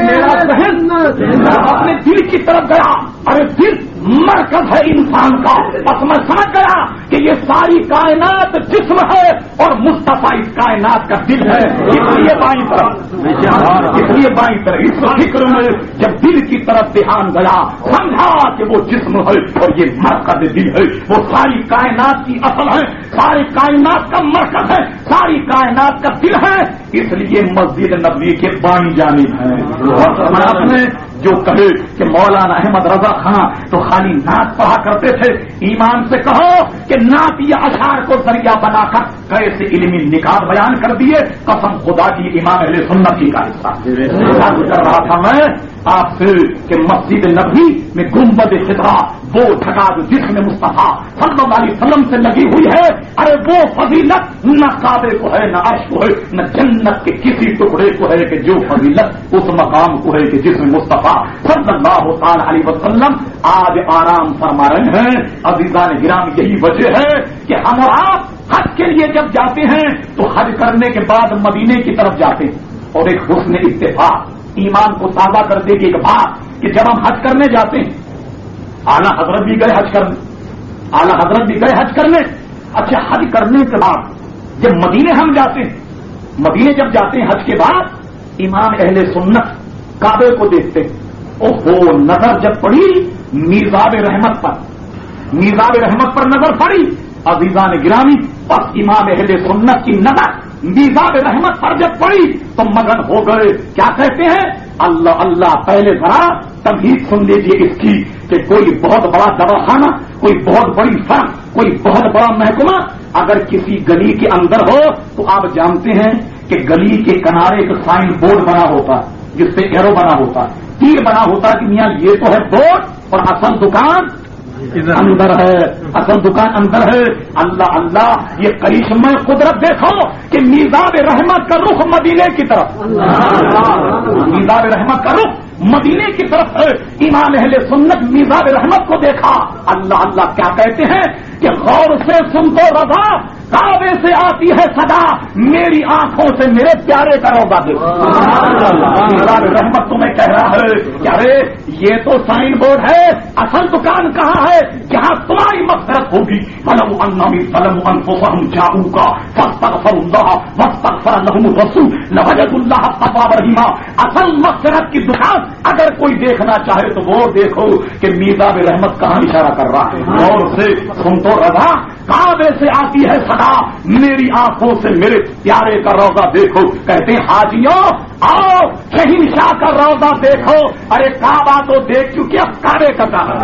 میرا ذہن اپنے دل کی طرف گیا. ارے دل مرکز ہے انسان کا. بس میں سمجھ گیا کہ یہ ساری کائنات جسم ہے اور مصطفیٰ اس کائنات کا دل ہے. اس لیے بائیں طرف اس فکر میں جب دل کی طرف دھیان گیا سمجھا کہ وہ جسم ہے اور یہ مرکز دل ہے. وہ ساری کائنات کی اصل ہے, ساری کائنات کا مرکز ہے, ساری کائنات کا دل ہے. اس لیے مسجد نبوی کے بانی جانب ہے. اور نے جو کہے کہ مولانا احمد رضا خان تو خالی نعت پڑھا کرتے تھے. ایمان سے کہو کہ نعت یا اشعار کو ذریعہ بنا کر کیسے علمی نکات بیان کر دیے. قسم خدا کی امام اہل سنت کی کا حصہ کر رہا تھا میں آپ سے کہ مسجد نبوی میں گنبد خضرا وہ ٹھکا جس میں مصطفیٰ صلی اللہ علیہ وسلم سے لگی ہوئی ہے. ارے وہ فضیلت نہ کعبے کو ہے, نہ عرش کو ہے, نہ جنت کے کسی ٹکڑے کو ہے کہ جو فضیلت اس مقام کو ہے کہ جس میں مصطفیٰ صلی اللہ تعالی علیہ وسلم آج آرام فرما رہے ہیں. عزیزان گرام یہی وجہ ہے کہ ہم اور آپ حج کے لیے جب جاتے ہیں تو حج کرنے کے بعد مدینے کی طرف جاتے ہیں. اور ایک حسن اتفاق ایمان کو تازہ کر دے گی ایک بات کہ جب ہم حج کرنے جاتے ہیں, اعلیٰ حضرت بھی گئے حج کرنے, اچھا حج کرنے کے بعد جب مدینے ہم جاتے ہیں, مدینے جب جاتے ہیں حج کے بعد امام اہل سنت کعبے کو دیکھتے ہیں. اوہو نظر جب پڑی میزاب رحمت پر نظر پڑی. عزیزان گرامی بس امام اہل سنت کی نظر میزاب رحمت پر جب پڑی تو مگن ہو گئے. کیا کہتے ہیں؟ اللہ اللہ. پہلے ذرا تمہید سن لیجیے اس کی کہ کوئی بہت بڑا دواخانہ, کوئی بہت بڑی فرم, کوئی بہت بڑا محکمہ اگر کسی گلی کے اندر ہو تو آپ جانتے ہیں کہ گلی کے کنارے ایک سائن بورڈ بنا ہوتا ہے جس پہ ایرو بنا ہوتا ہے, تیر بنا ہوتا ہے کہ میاں یہ تو ہے بورڈ اور اصل دکان اندر ہے, اصل دکان اندر ہے. اللہ اللہ یہ کرشمہ قدرت دیکھو کہ میزاب رحمت کا رخ مدینے کی طرف, میزاب رحمت کا رخ مدینے کی طرف ہے. امام اہل سنت میزاب رحمت کو دیکھا. اللہ اللہ کیا کہتے ہیں کہ غور سے سن تو رضا کعبے سے آتی ہے صدا, میری آنکھوں سے میرے پیارے کا روضہ دیکھو. میزاب رحمت تمہیں کہہ رہا ہے کہ ارے یہ تو سائن بورڈ ہے, اصل دکان کہاں ہے جہاں تمہاری مغفرت ہوگی. فلم انمی فلم انفسهم جاؤوکا فاستغفروا الله واستغفر لهم الرسول لوجدوا الله توابا رحیما. اصل مغفرت کی دکان اگر کوئی دیکھنا چاہے تو وہ دیکھو کہ میزاب رحمت کہاں اشارہ کر رہا ہے. اور سے سن تو رضا کعبے سے آتی ہے صدا, میری آنکھوں سے میرے پیارے کا روضہ دیکھو. کہتے ہیں حاجیوں آؤ شہنشاہ کا روضہ دیکھو. ارے کعبہ تو دیکھ چکے, اب کعبے کا کہاں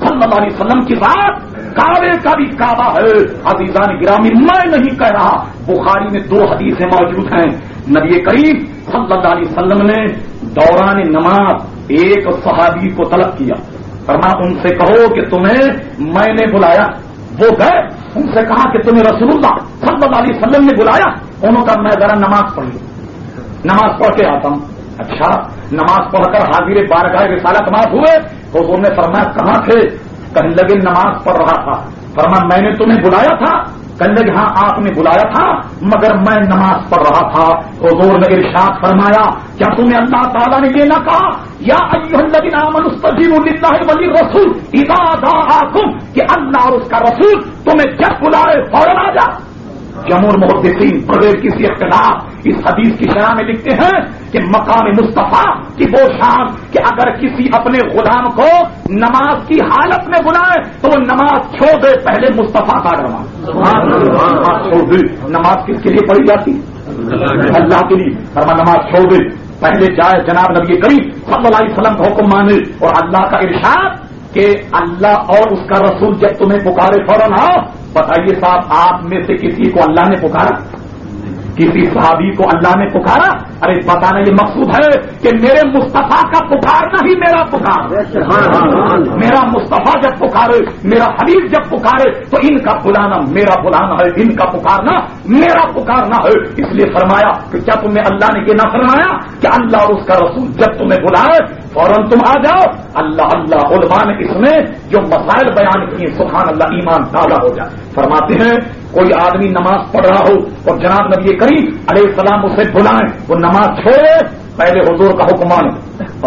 صلی اللہ علیہ وسلم کی بات کعبے کا بھی کعبہ ہے. عزیزان گرامی میں نہیں کہہ رہا, بخاری میں 2 حدیثیں موجود ہیں. نبی کریم صلی اللہ علیہ وسلم نے دوران نماز ایک صحابی کو طلب کیا, فرمایا ان سے کہو کہ تمہیں میں نے بلایا. وہ گئے, ان سے کہا کہ تمہیں رسول اللہ صلی اللہ علیہ وسلم نے بلایا. انہوں کا میں ذرا نماز پڑھ لوں, نماز پڑھ کے آتا ہوں. اچھا نماز پڑھ کر حاضر بارگاہ رسالت معاف ہوئے تو انہوں نے فرمایا کہاں تھے؟ کہنے لگے نماز پڑھ رہا تھا. فرمایا میں نے تمہیں بلایا تھا؟ کہنے لگے ہاں آپ نے بلایا تھا مگر میں نماز پڑھ رہا تھا. حضور نے ارشاد فرمایا کیا تمہیں اللہ تعالیٰ نے یہ نہ کہا یا ایھا الذین آمنوا استجیبوا للہ وللرسول اذا دعاکم, کہ اللہ اور اس کا رسول تمہیں جب بلائے فوراً آ جا. جمہور محدثین بغیر کسی اختلاف اس حدیث کی شرح میں لکھتے ہیں کہ مقام مصطفیٰ کی وہ شان کہ اگر کسی اپنے غلام کو نماز کی حالت میں بلائے تو وہ نماز چھوڑ دے، پہلے مصطفیٰ کا ڈرما نماز چھوڑ دے۔ نماز کس کے لیے پڑھی جاتی؟ اللہ کے لیے۔ فرما نماز چھوڑ دے، پہلے جائے جناب نبی کریم صلی اللہ علیہ وسلم کا حکم مانے، اور اللہ کا ارشاد کہ اللہ اور اس کا رسول جب تمہیں پکارے فوراً آؤ۔ بتائیے صاحب، آپ میں سے کسی کو اللہ نے پکارا؟ کسی صحابی کو اللہ نے پکارا؟ ارے بتانے یہ مقصود ہے کہ میرے مصطفیٰ کا پکارنا ہی میرا پکار، میرا مصطفیٰ جب پکارے، میرا حبیب جب پکارے تو ان کا بلانا میرا بلانا ہے، ان کا پکارنا میرا پکارنا ہے۔ اس لیے فرمایا کہ کیا تمہیں اللہ نے یہ نہ فرمایا کہ اللہ اور اس کا رسول جب تمہیں بلائے فوراً تم آ جاؤ؟ اللہ اللہ علماء نے اس میں جو مسائل بیان کیے سبحان اللہ ایمان تازہ ہو جائے۔ فرماتے ہیں کوئی آدمی نماز پڑھ رہا ہو اور جناب نبی کریم علیہ السلام اسے بلائیں، وہ نماز چھوڑے، پہلے حضور کا حکم مانے،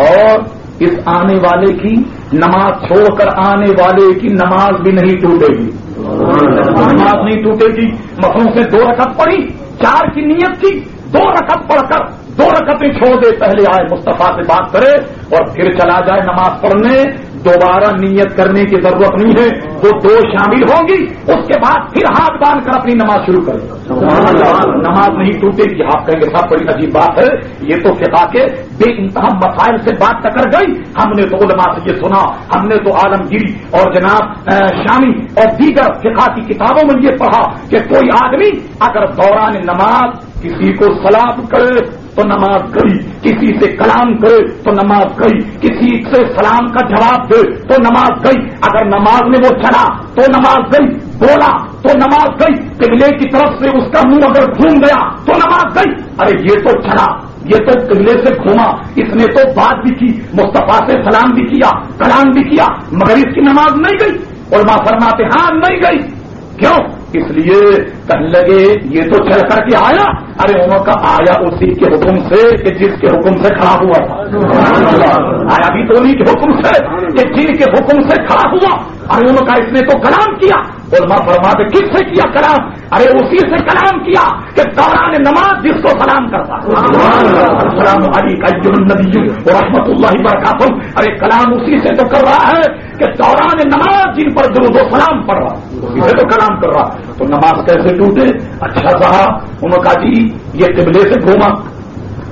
اور اس آنے والے کی نماز چھوڑ کر آنے والے کی نماز بھی نہیں ٹوٹے گی، نماز نہیں ٹوٹے گی۔ مخلوق سے 2 رکعت پڑھی، 4 کی نیت کی، 2 رکعت پڑھ کر 2 رکعتیں چھوڑ دے، پہلے آئے مصطفیٰ سے بات کرے اور پھر چلا جائے نماز پڑھنے، دوبارہ نیت کرنے کی ضرورت نہیں ہے، وہ 2 شامل ہوں گی، اس کے بعد پھر ہاتھ باندھ کر اپنی نماز شروع کرے، نماز نہیں ٹوٹے گی۔ آپ کہیں گے صاحب بڑی عجیب بات ہے، یہ تو فقہ کے بے انتہا مسائل سے بات ٹکر گئی، ہم نے تو علماء سے یہ سنا، ہم نے تو عالمگیری اور جناب شامی اور دیگر فقہ کی کتابوں میں یہ پڑھا کہ کوئی آدمی اگر دوران نماز کسی کو سلام کرے تو نماز گئی، کسی سے کلام کرے تو نماز گئی، کسی سے سلام کا جواب دے تو نماز گئی، اگر نماز میں وہ چلا تو نماز گئی، بولا تو نماز گئی، قبلے کی طرف سے اس کا منہ اگر گھوم گیا تو نماز گئی۔ ارے یہ تو چلا، یہ تو قبلے سے گھوما، اس نے تو بات بھی کی، مصطفیٰ سے سلام بھی کیا، کلام بھی کیا، مگر اس کی نماز نہیں گئی۔ علماء فرماتے ہاں نہیں گئی، کیوں؟ اس لیے کہنے لگے یہ تو چل کر کے آیا، ارے انہوں کا آیا اسی کے حکم سے کہ جس کے حکم سے کھڑا ہوا تھا، آیا بھی تو انہیں کے حکم سے کہ جن کے حکم سے کھڑا ہوا، ارے انہوں کا اس نے تو کلام کیا۔ علماء فرماتے کس سے کیا کلام؟ ارے اسی سے کلام کیا کہ دوران نماز جس کو سلام کرتا، السلام علیکم ایھا النبی ورحمۃ اللہ وبرکاتہ، ارے کلام اسی سے تو کر رہا ہے کہ دوران نماز جن پر درود و سلام پڑھ رہا، اسی سے تو کلام کر رہا، تو نماز کیسے ٹوٹے؟ اچھا صاحب انہوں کا جی یہ قبلے سے گھوما،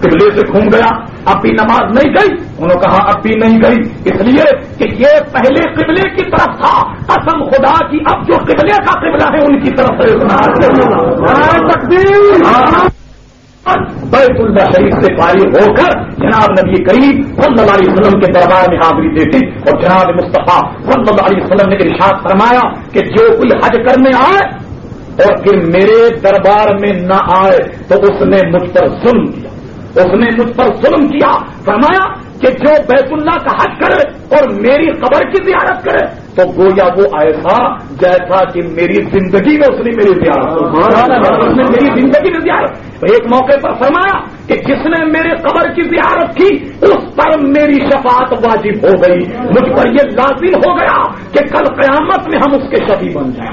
قبلے سے گھوم گیا، اب بھی نماز نہیں گئی؟ انہوں نے کہا اب بھی نہیں گئی، اس لیے کہ یہ پہلے قبلے کی طرف تھا، قسم خدا کی اب جو قبلے کا قبلہ ہے ان کی طرف سے بیت اللہ شریف سے فارغ ہو کر جناب نبی کریم صلی اللہ علیہ وسلم کے دربار میں حاضری دیتے، اور جناب مصطفیٰ صلی اللہ علیہ وسلم نے ارشاد فرمایا کہ جو کوئی حج کرنے آئے اور پھر میرے دربار میں نہ آئے تو اس نے مجھ پر ظلم کیا، اس نے مجھ پر ظلم کیا۔ فرمایا کہ جو بیت اللہ کا حج کرے اور میری قبر کی زیارت کرے تو گویا وہ ایسا جیسا کہ میری زندگی میں اس نے میری زیارت، اس نے میری زندگی میں زیارت۔ ایک موقع پر فرمایا کہ جس نے میرے قبر کی زیارت کی اس پر میری شفاعت واجب ہو گئی، مجھ پر یہ لازم ہو گیا کہ کل قیامت میں ہم اس کے شفیع بن جائیں۔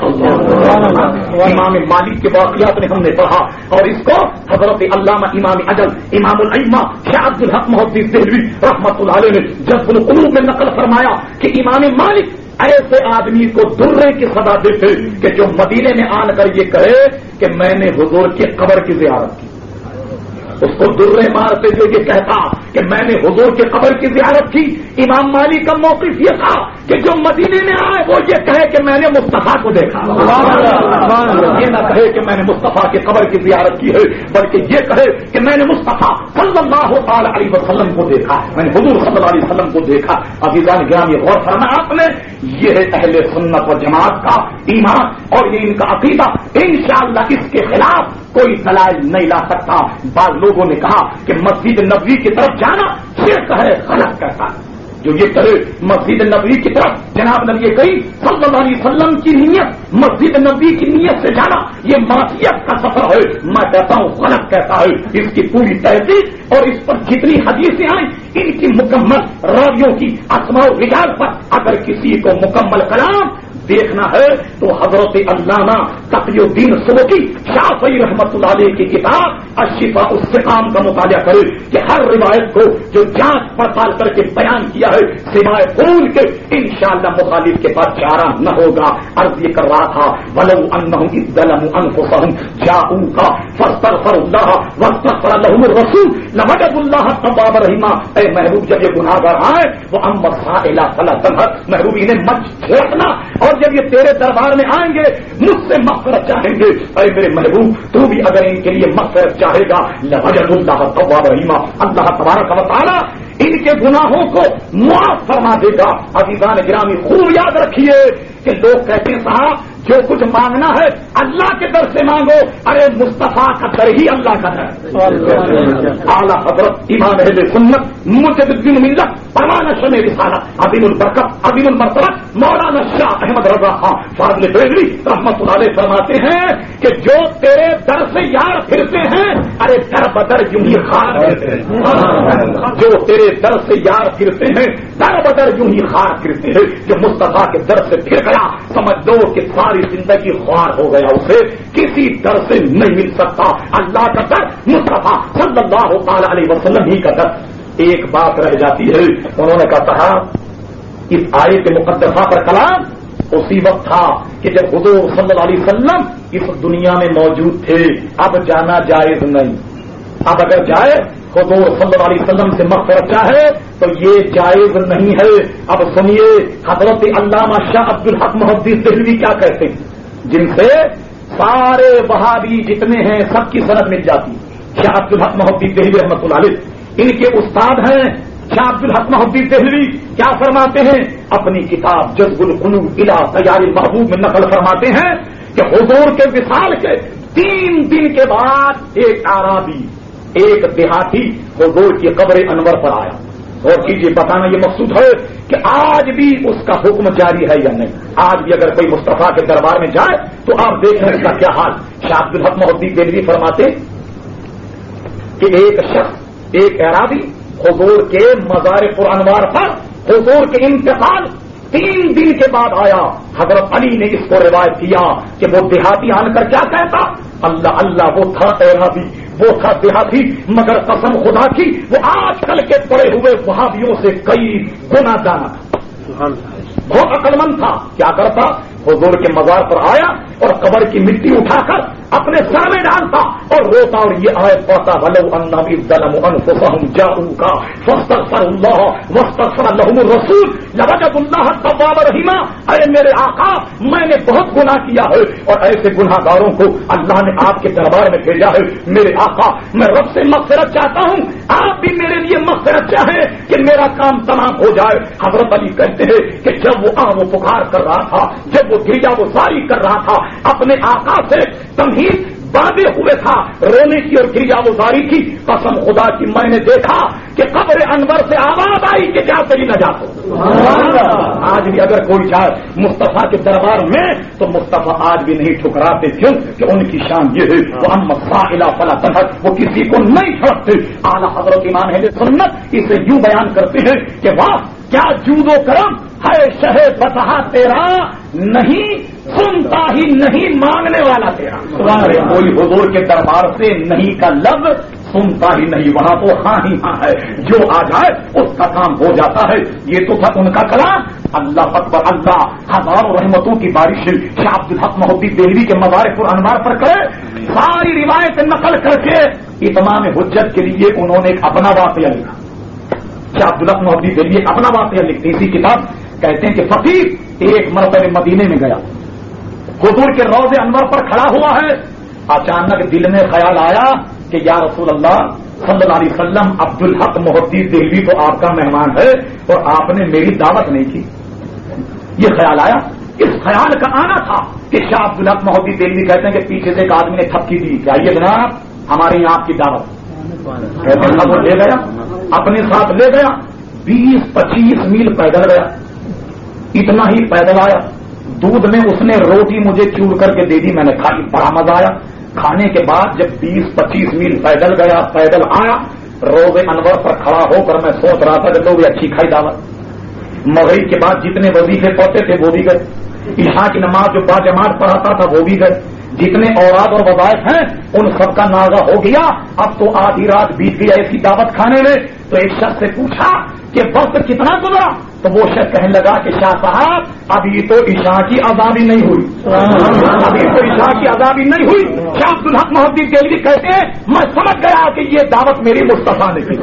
امام مالک کے واقعات میں ہم نے پڑھا، اور اس کو حضرت علامہ امام اجل امام الائمہ شیخ عبد الحق محدث دہلوی رحمۃ اللہ علیہ نے جذب القلوب میں نقل فرمایا کہ امام مالک ایسے آدمی کو درے کی سزا دیتے کہ جو مدینے میں آن کر یہ کہے کہ میں نے حضور کی قبر کی زیارت کی، اس کو درے مارتے جو یہ کہتا کہ میں نے حضور کی قبر کی زیارت کی۔ امام مالک کا موقف یہ تھا کہ جو مدینے میں آئے وہ یہ کہے کہ میں نے مصطفیٰ کو دیکھا، یہ نہ کہے کہ میں نے مصطفیٰ کی قبر کی زیارت کی ہے، بلکہ یہ کہے کہ میں نے مصطفیٰ صلی اللہ تعالی علیہ وسلم کو دیکھا، میں نے حضور صلی اللہ علیہ وسلم کو دیکھا۔ عزیزان گرامی غور فرمایا آپ نے، یہ ہے اہل سنت و جماعت کا ایمان اور یہ ان کا عقیدہ، انشاءاللہ اس کے خلاف کوئی دلائل نہیں لا سکتا۔ بعض لوگوں نے کہا کہ مسجد نبوی کی طرف جانا شرک ہے، غلط کہتا ہے جو یہ کرے مسجد نبوی کی طرف، جناب نبی کریم صلی اللہ علیہ وسلم کی نیت مسجد نبوی کی نیت سے جانا یہ معصیت کا سفر ہے، میں کہتا ہوں غلط کہتا ہے۔ اس کی پوری تحقیق اور اس پر جتنی حدیثیں آئیں ان کی مکمل راویوں کی اسماء و رجال پر اگر کسی کو مکمل کلام دیکھنا ہے تو حضرت علامہ تقی الدین سبکی شافعی رحمت اللہ علیہ کی کتاب الشفاء السقام کا مطالعہ کرے کہ ہر روایت کو جو جانچ پڑتال کر کے بیان کیا ہے سوائے پھول کے انشاءاللہ مخالف کے پاس چارہ نہ ہوگا. عرض یہ کر رہا تھا ولو انہم اذ ظلموا انفسہم جاؤوک فاستغفروا اللہ واستغفر لهم الرسول لوجدوا اللہ توابا رحیما. اے محبوب جب یہ گناہگار آئے وہ اما السائل فلا تنہر، محبوب انہیں مت چھوڑنا، اور جب یہ تیرے دربار میں آئیں گے مجھ سے مغفرت چاہیں گے، اے میرے محبوب تو بھی اگر ان کے لیے مغفرت چاہے گا لوجدوا اللہ توابا رحیما، اللہ تبارک و تعالی ان کے گناہوں کو معاف فرما دے گا. عزیزان گرامی خوب یاد رکھیے کہ لوگ کہتے ہیں صاحب جو کچھ مانگنا ہے اللہ کے در سے مانگو، ارے مصطفیٰ کا در ہی اللہ کا در. اعلیٰ حضرت امام اہل سنت مجدد الدین ملت پروانہ شمع رسالت عظیم البرکت عظیم المرتبت مولانا شاہ احمد رضا خان فاضل بریلوی رحمت اللہ علیہ فرماتے ہیں کہ جو تیرے در سے یار پھرتے ہیں ارے در بدر یوں ہی خار پھرتے ہیں، جو تیرے در سے یار پھرتے ہیں در بدر یوں ہی خار پھرتے ہیں. جو مصطفیٰ کے در سے پھر گیا سمجھ لو کہ ساری زندگی خوار ہو گیا، اسے کسی در سے نہیں مل سکتا. اللہ کا در مصطفیٰ صلی اللہ تعالی علیہ وسلم ہی کا در. ایک بات رہ جاتی ہے، انہوں نے کہا اس آیت مقدسہ پر کلام اسی وقت تھا کہ جب حضور صلی اللہ علیہ وسلم اس دنیا میں موجود تھے. اب جانا جائز نہیں، اب اگر جائے حضور صلی اللہ علیہ وسلم سے مغفرت چاہے تو یہ جائز نہیں ہے. اب سنیے حضرت علامہ شاہ عبد الحق محدث دہلوی کیا کہتے ہیں، جن سے سارے وہابی جتنے ہیں سب کی سند مل جاتی. شاہ عبد الحق محدث دہلوی رحمۃ اللہ علیہ ان کے استاد ہیں شاہ عبد الحق محدث دہلوی. کیا فرماتے ہیں اپنی کتاب جذب القلوب الی تیار المحبوب میں نقل فرماتے ہیں کہ حضور کے وصال کے 3 دن کے بعد ایک اعرابی ایک دیہاتی حضور کی قبر انور پر آیا. اور کیجیے بتانا یہ مقصود ہے کہ آج بھی اس کا حکم جاری ہے یا نہیں. آج بھی اگر کوئی مصطفیٰ کے دربار میں جائے تو آپ دیکھیں اس کا کیا حال. شاہ عبد الحق محدث دہلوی فرماتے کہ ایک شخص ایک اعرابی حضور کے مزار پر انوار پر حضور کے انتقال 3 دن کے بعد آیا. حضرت علی نے اس کو روایت کیا کہ وہ دیہاتی آن کر کیا کہتا، اللہ اللہ وہ تھا اعرابی وہ تھا دیہاتی مگر قسم خدا کی وہ آج کل کے پڑے ہوئے وہابیوں سے کئی گنا جانا تھا. بہت عقل مند تھا. کیا کرتا حضور کے مزار پر آیا اور قبر کی مٹی اٹھا کر اپنے سر میں ڈالتا اور روتا اور یہ آیت پڑھتا ولو انہم اذ ظلموا انفسہم جاؤوک فاستغفروا اللہ واستغفر لهم الرسول لوجدوا اللہ توابا رحیما. اے میرے آقا میں نے بہت گناہ کیا ہے اور ایسے گناہگاروں کو اللہ نے آپ کے دربار میں بھیجا ہے. میرے آقا میں رب سے مغفرت چاہتا ہوں، آپ بھی میرے لیے مغفرت چاہیں کہ میرا کام تمام ہو جائے. حضرت علی کہتے ہیں کہ جب وہ پکار کر رہا تھا، جب وہ گریا وہ ساری کر رہا تھا، اپنے آقا سے تمہید باندھے ہوئے تھا، رونے کی اور گریا وہ ساری کی. قسم خدا کی میں نے دیکھا کہ قبر انور سے آواز آئی کہ کیا تری نہ جاتا. آج بھی اگر کوئی جائے مصطفیٰ کے دربار میں تو مصطفیٰ آج بھی نہیں ٹھکراتے. کیوں کہ ان کی شان یہ ہے وہ اما السائل فلا تنہر، وہ کسی کو نہیں چھڑکتے. اعلیٰ حضرت امام اہل سنت اسے یوں بیان کرتے ہیں کہ واہ کیا جود و کرم ہے شہ بتہا تیرا، نہیں سنتا ہی نہیں مانگنے والا تیرا. کوئی حضور کے دربار سے نہیں کا لفظ سنتا ہی نہیں، وہاں تو ہاں ہی ہاں ہے، جو آ جائے اس کا کام ہو جاتا ہے. یہ تو تھا ان کا کلام. اللہ اکبر، اللہ ہزاروں رحمتوں کی بارش شاہ عبد الحق محدث دہلوی کے مزار پر انوار پر کرے. ساری روایت نقل کر کے اتمام حجت کے لیے انہوں نے ایک اپنا واقعہ لکھا. شاہ عبد الحق محدث دہلوی اپنا واقعہ لکھتے اسی کتاب. کہتے ہیں کہ فقیر ایک مرتبہ مدینے میں گیا، حضور کے روض انور پر کھڑا ہوا ہے. اچانک دل میں خیال آیا کہ یا رسول اللہ صلی اللہ علیہ وسلم عبد الحق محدث دہلوی تو آپ کا مہمان ہے اور آپ نے میری دعوت نہیں کی. یہ خیال آیا. اس خیال کا آنا تھا کہ شاہ عبد الحق محدث دہلوی کہتے ہیں کہ پیچھے سے ایک آدمی نے تھپکی دی کہ آئیے جناب ہمارے یہاں آپ کی دعوت. کہتے ہیں وہ لے گیا، اپنے ساتھ لے گیا، 20-25 میل پیدل گیا. اتنا ہی پیدل آیا، دودھ میں اس نے روٹی مجھے چور کر کے دے دی، میں نے کھائی، بڑا مزہ آیا. کھانے کے بعد جب 20-25 میل پیدل گیا، پیدل آیا، روز انور پر کھڑا ہو کر میں سوچ رہا تھا کہ لوگ اچھی کھائی دعوت. مغرب کے بعد جتنے وظیفے پڑھتے تھے وہ بھی گئے. عشاء کی نماز جو باجماعت پڑھاتا تھا وہ بھی گئے. جتنے اوراد اور وظائف ہیں ان سب کا ناغہ ہو گیا. اب تو آدھی رات بیت گئی ایسی دعوت کھانے میں. تو ایک شخص سے پوچھا کہ وقت کتنا گزرا؟ تو وہ شخص کہنے لگا کہ شاہ صاحب ابھی تو عشاء کی اذان نہیں ہوئی. ابھی تو عشاء کی اذان نہیں ہوئی. شاہ عبدالحق محدث دہلوی کہتے ہیں میں سمجھ گیا کہ یہ دعوت میری مصطفیٰ نے کی.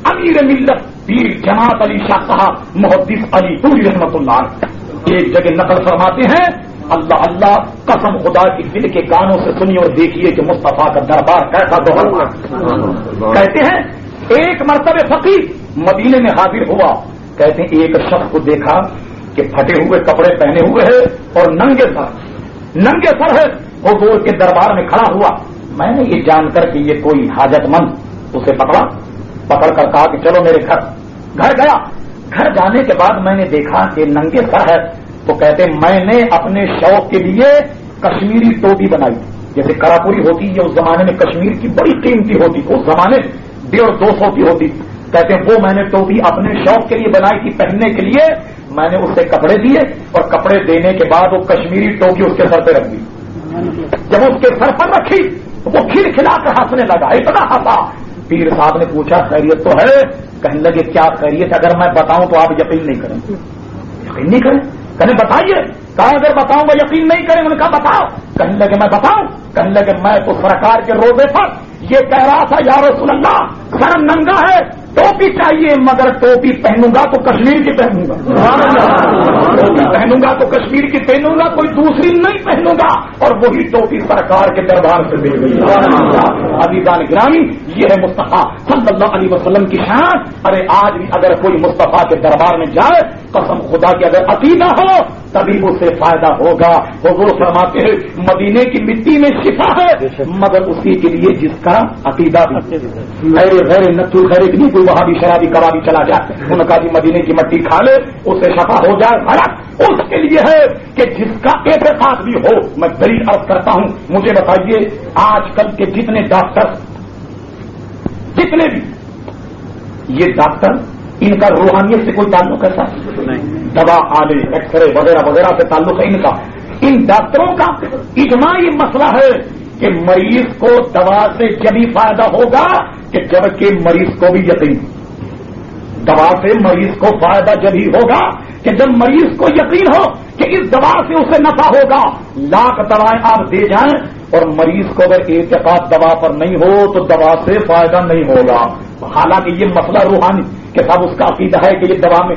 امیر ملت پیر جماعت علی شاہ صاحب محدث علی پوری رحمت اللہ ایک جگہ نقل فرماتے ہیں اللہ اللہ قسم خدا کی دل کے گانوں سے سنیے اور دیکھیے کہ مصطفیٰ کا دربار کیسا دوہرا. کہتے ہیں ایک مرتبہ فقیر مدینے میں حاضر ہوا. کہتے ہیں ایک شخص کو دیکھا کہ پھٹے ہوئے کپڑے پہنے ہوئے ہے اور ننگے سر ہے. حضور کے دربار میں کھڑا ہوا. میں نے یہ جان کر کہ یہ کوئی حاجت مند اسے پکڑ کر کہا کہ چلو میرے گھر گیا. گھر جانے کے بعد میں نے دیکھا کہ ننگے سر ہے. تو کہتے میں نے اپنے شوق کے لیے کشمیری ٹوپی بنائی. جیسے کراپوری ہوتی ہے اس زمانے میں کشمیر کی بڑی قیمتی ہوتی, اس زمانے 150-200 کی ہوتی. کہتے ہیں وہ میں نے ٹوپی اپنے شوق کے لیے بنائی تھی پہننے کے لیے. میں نے اس سے کپڑے دیے اور کپڑے دینے کے بعد وہ کشمیری ٹوپی اس کے سر پہ رکھ دی. جب اس کے سر پر رکھی تو وہ کھلا کر ہنسنے لگا. اتنا ہنسا. پیر صاحب نے پوچھا خیریت تو ہے؟ کہنے لگے کیا خیریت؟ اگر میں بتاؤں تو آپ یقین نہیں کریں. یقین نہیں کریں؟ کہنے بتائیے. کہا اگر بتاؤں گا یقین نہیں کریں. انہوں نے کہا بتاؤ. کہنے لگے میں بتاؤں. کہنے لگے میں تو سرکار کے روزے پر یہ کہہ رہا تھا یا رسول اللہ سر ننگا ہے ٹوپی چاہیے مگر ٹوپی پہنوں گا تو کشمیر کی پہنوں گا. ٹوپی پہنوں گا تو کشمیر کی پہنوں گا, کوئی دوسری نہیں پہنوں گا. اور وہی ٹوپی سرکار کے دربار سے مل گئی. عزیزان گرامی یہ ہے مصطفیٰ صلی اللہ علیہ وسلم کی شان. ارے آج بھی اگر کوئی مصطفیٰ کے دربار میں جائے قسم خدا کی اگر عقیدہ ہو تبھی اسے فائدہ ہوگا. حضور فرماتے ہیں مدینے کی مٹی میں شفا ہے مگر اسی کے لیے جس کا عقیدہ بھی غیر نتو غیر نہیں کوئی وہاں بھی شرابی کبابی چلا جائے. انہوں نے کہا جی مدینے کی مٹی کھا لے اسے شفا ہو جائے. غلط. اس کے لیے ہے کہ جس کا اعتقاد بھی ہو. میں دلیل عرض کرتا ہوں. مجھے بتائیے آج کل کے جتنے ڈاکٹر جتنے بھی یہ ڈاکٹر ان کا روحانیت سے کوئی تعلق ہے سر؟ دوا آلے ایکس رے وغیرہ وغیرہ سے تعلق ہے ان کا. ان ڈاکٹروں کا اجماعی مسئلہ ہے کہ مریض کو دوا سے جبھی فائدہ ہوگا کہ جبکہ مریض کو بھی یقین. دوا سے مریض کو فائدہ جبھی ہوگا کہ جب مریض کو یقین ہو کہ اس دوا سے اسے نفع ہوگا. لاکھ دوائیں آپ دے جائیں اور مریض کو اگر اعتقاد دوا پر نہیں ہو تو دوا سے فائدہ نہیں ہوگا. حالانکہ یہ مسئلہ روحانی کہ صاحب اس کا عقیدہ ہے کہ یہ دوا میں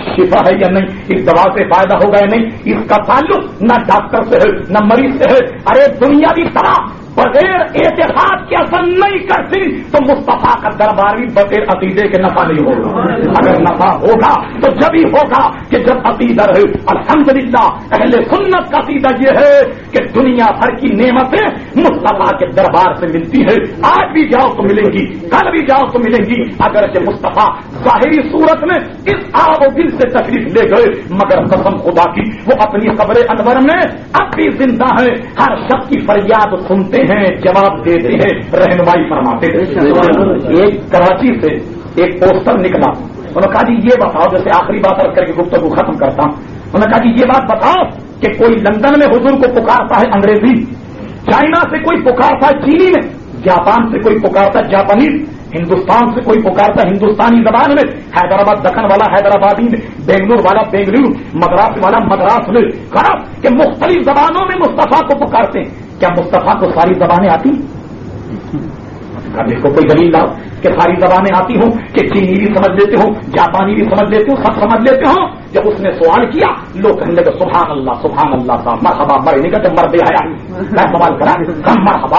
شفا ہے یا نہیں, اس دوا سے فائدہ ہوگا یا نہیں. اس کا تعلق نہ ڈاکٹر سے ہے نہ مریض سے ہے. ارے دنیاوی طرح بغیر اعتقاد کے اثر نہیں کرتی تو مصطفیٰ کا دربار بھی بغیر عقیدے کے نفع نہیں ہوگا. اگر نفع ہوگا تو جب ہی ہوگا کہ جب عقیدہ رہے. الحمدللہ اہل سنت کا عقیدہ یہ ہے کہ دنیا بھر کی نعمتیں مصطفیٰ کے دربار سے ملتی ہے. آج بھی جاؤ تو ملیں گی, کل بھی جاؤ تو ملیں گی. اگرچہ مصطفیٰ ظاہری صورت میں اس آب و دل سے تشریف لے گئے مگر قسم خدا کی وہ اپنی قبر انور میں اب بھی زندہ ہے. ہر شخص کی فریاد سنتے ہیں, جواب دیتے ہیں, رہنمائی فرماتے ہیں. ایک کراچی سے ایک پوسٹر نکلا. انہوں نے کہا جی یہ بتاؤ, جیسے آخری بات کر کے گفتگو ختم کرتا ہوں. انہوں نے کہا جی یہ بات بتاؤ کہ کوئی لندن میں حضور کو پکارتا ہے انگریزی, چائنا سے کوئی پکارتا ہے چینی میں, جاپان سے کوئی پکارتا ہے جاپانیز, ہندوستان سے کوئی پکارتا ہے ہندوستانی زبان میں, حیدرآباد دکن والا حیدرآبادی میں, بنگلور والا بنگلور, مدراس والا مدراس میں. خراب کہ مختلف زبانوں میں مصطفیٰ کو پکارتے ہیں. کیا مصطفیٰ کو ساری زبانیں آتی؟ کو کوئی دلیل لاؤ کہ ساری زبانیں آتی ہوں, کہ چینی بھی سمجھ لیتے ہوں, جاپانی بھی سمجھ لیتے ہوں, سب سمجھ لیتے ہوں. جب اس نے سوال کیا لوگ کہنے لگے سبحان اللہ صاحب مرحبا. مرے نہیں کہتے مرد حیا میں سوال کرا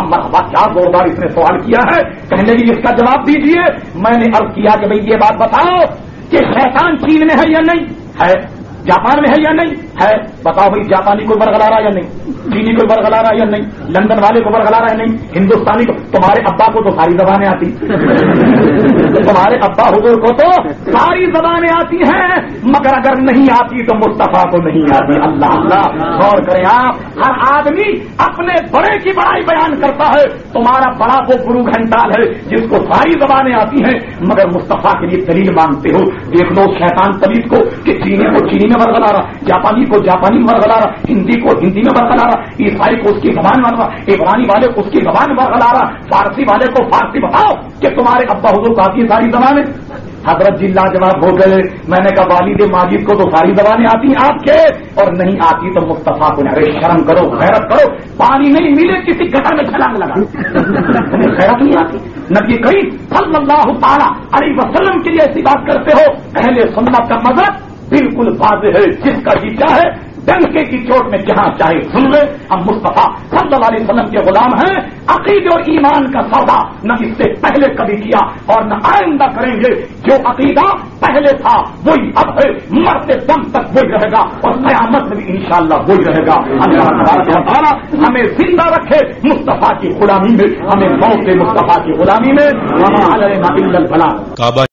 مرحبا کیا زوردار اس نے سوال کیا ہے. کہنے لگے اس کا جواب دیجیے. میں نے عرض کیا کہ بھئی یہ بات بتاؤ کہ شیطان چین میں ہے یا نہیں ہے, جاپان میں ہے یا نہیں ہے بتاؤ بھائی، جاپانی کو برگلا رہا یا نہیں، چینی کو برگلا رہا یا نہیں، لندن والے کو برگلا رہا یا نہیں، ہندوستانی کو؟ تمہارے ابا کو تو ساری زبانیں آتی تمہارے ابا حضور کو تو ساری زبانیں آتی ہیں، مگر اگر نہیں آتی تو مصطفیٰ کو نہیں آتی۔ اللہ اللہ، غور کریں آپ، ہر آدمی اپنے بڑے کی بڑائی بیان کرتا ہے۔ تمہارا بڑا وہ گرو گھنٹال ہے جس کو ساری زبانیں آتی ہیں، مگر مصطفیٰ کے لیے دلیل مانگتے ہو۔ دیکھ لو شیطان پلیت کو کہ چینی کو چینی میں برگلا رہا، جاپانی کو جاپانی میں برگلا رہا، ہندی کو ہندی میں برگلا رہا، عیسائی کو اس کی زبان بن رہا، عبرانی والے کو اس کی زبان برگلا رہا، فارسی والے کو فارسی۔ بتاؤ کہ تمہارے ابا حضور کو آتی ساری زبانیں؟ حضرت جی لاجواب ہو گئے۔ میں نے کہا والد ماجد کو تو ساری زبانیں آتی ہیں آپ کے، اور نہیں آتی تو مصطفیٰ کو ارے شرم کرو، غیرت کرو، پانی نہیں ملے کسی گٹر میں چھلانگ لگا، تمہیں غیرت نہیں آتی؟ نبی کریم صلی اللہ تعالی علیہ وسلم کے لیے ایسی بات کرتے ہو؟ اہل سنت کا مذہب بالکل واضح ہے، جس کا جی چاہے ڈنکے کی چوٹ میں جہاں چاہے سن لے، ہم مصطفیٰ صلی اللہ علیہ وسلم کے غلام ہیں۔ عقیدے اور ایمان کا سودا نہ اس سے پہلے کبھی کیا اور نہ آئندہ کریں گے۔ جو عقیدہ پہلے تھا وہی اب ہے، مرتے دم تک وہی رہے گا، اور قیامت میں بھی انشاءاللہ وہی رہے گا۔ اللہ تعالیٰ ہمیں زندہ رکھے مصطفیٰ کی غلامی میں، ہمیں موت دے مصطفیٰ کی غلامی میں۔ وما علینا الا البلاغ۔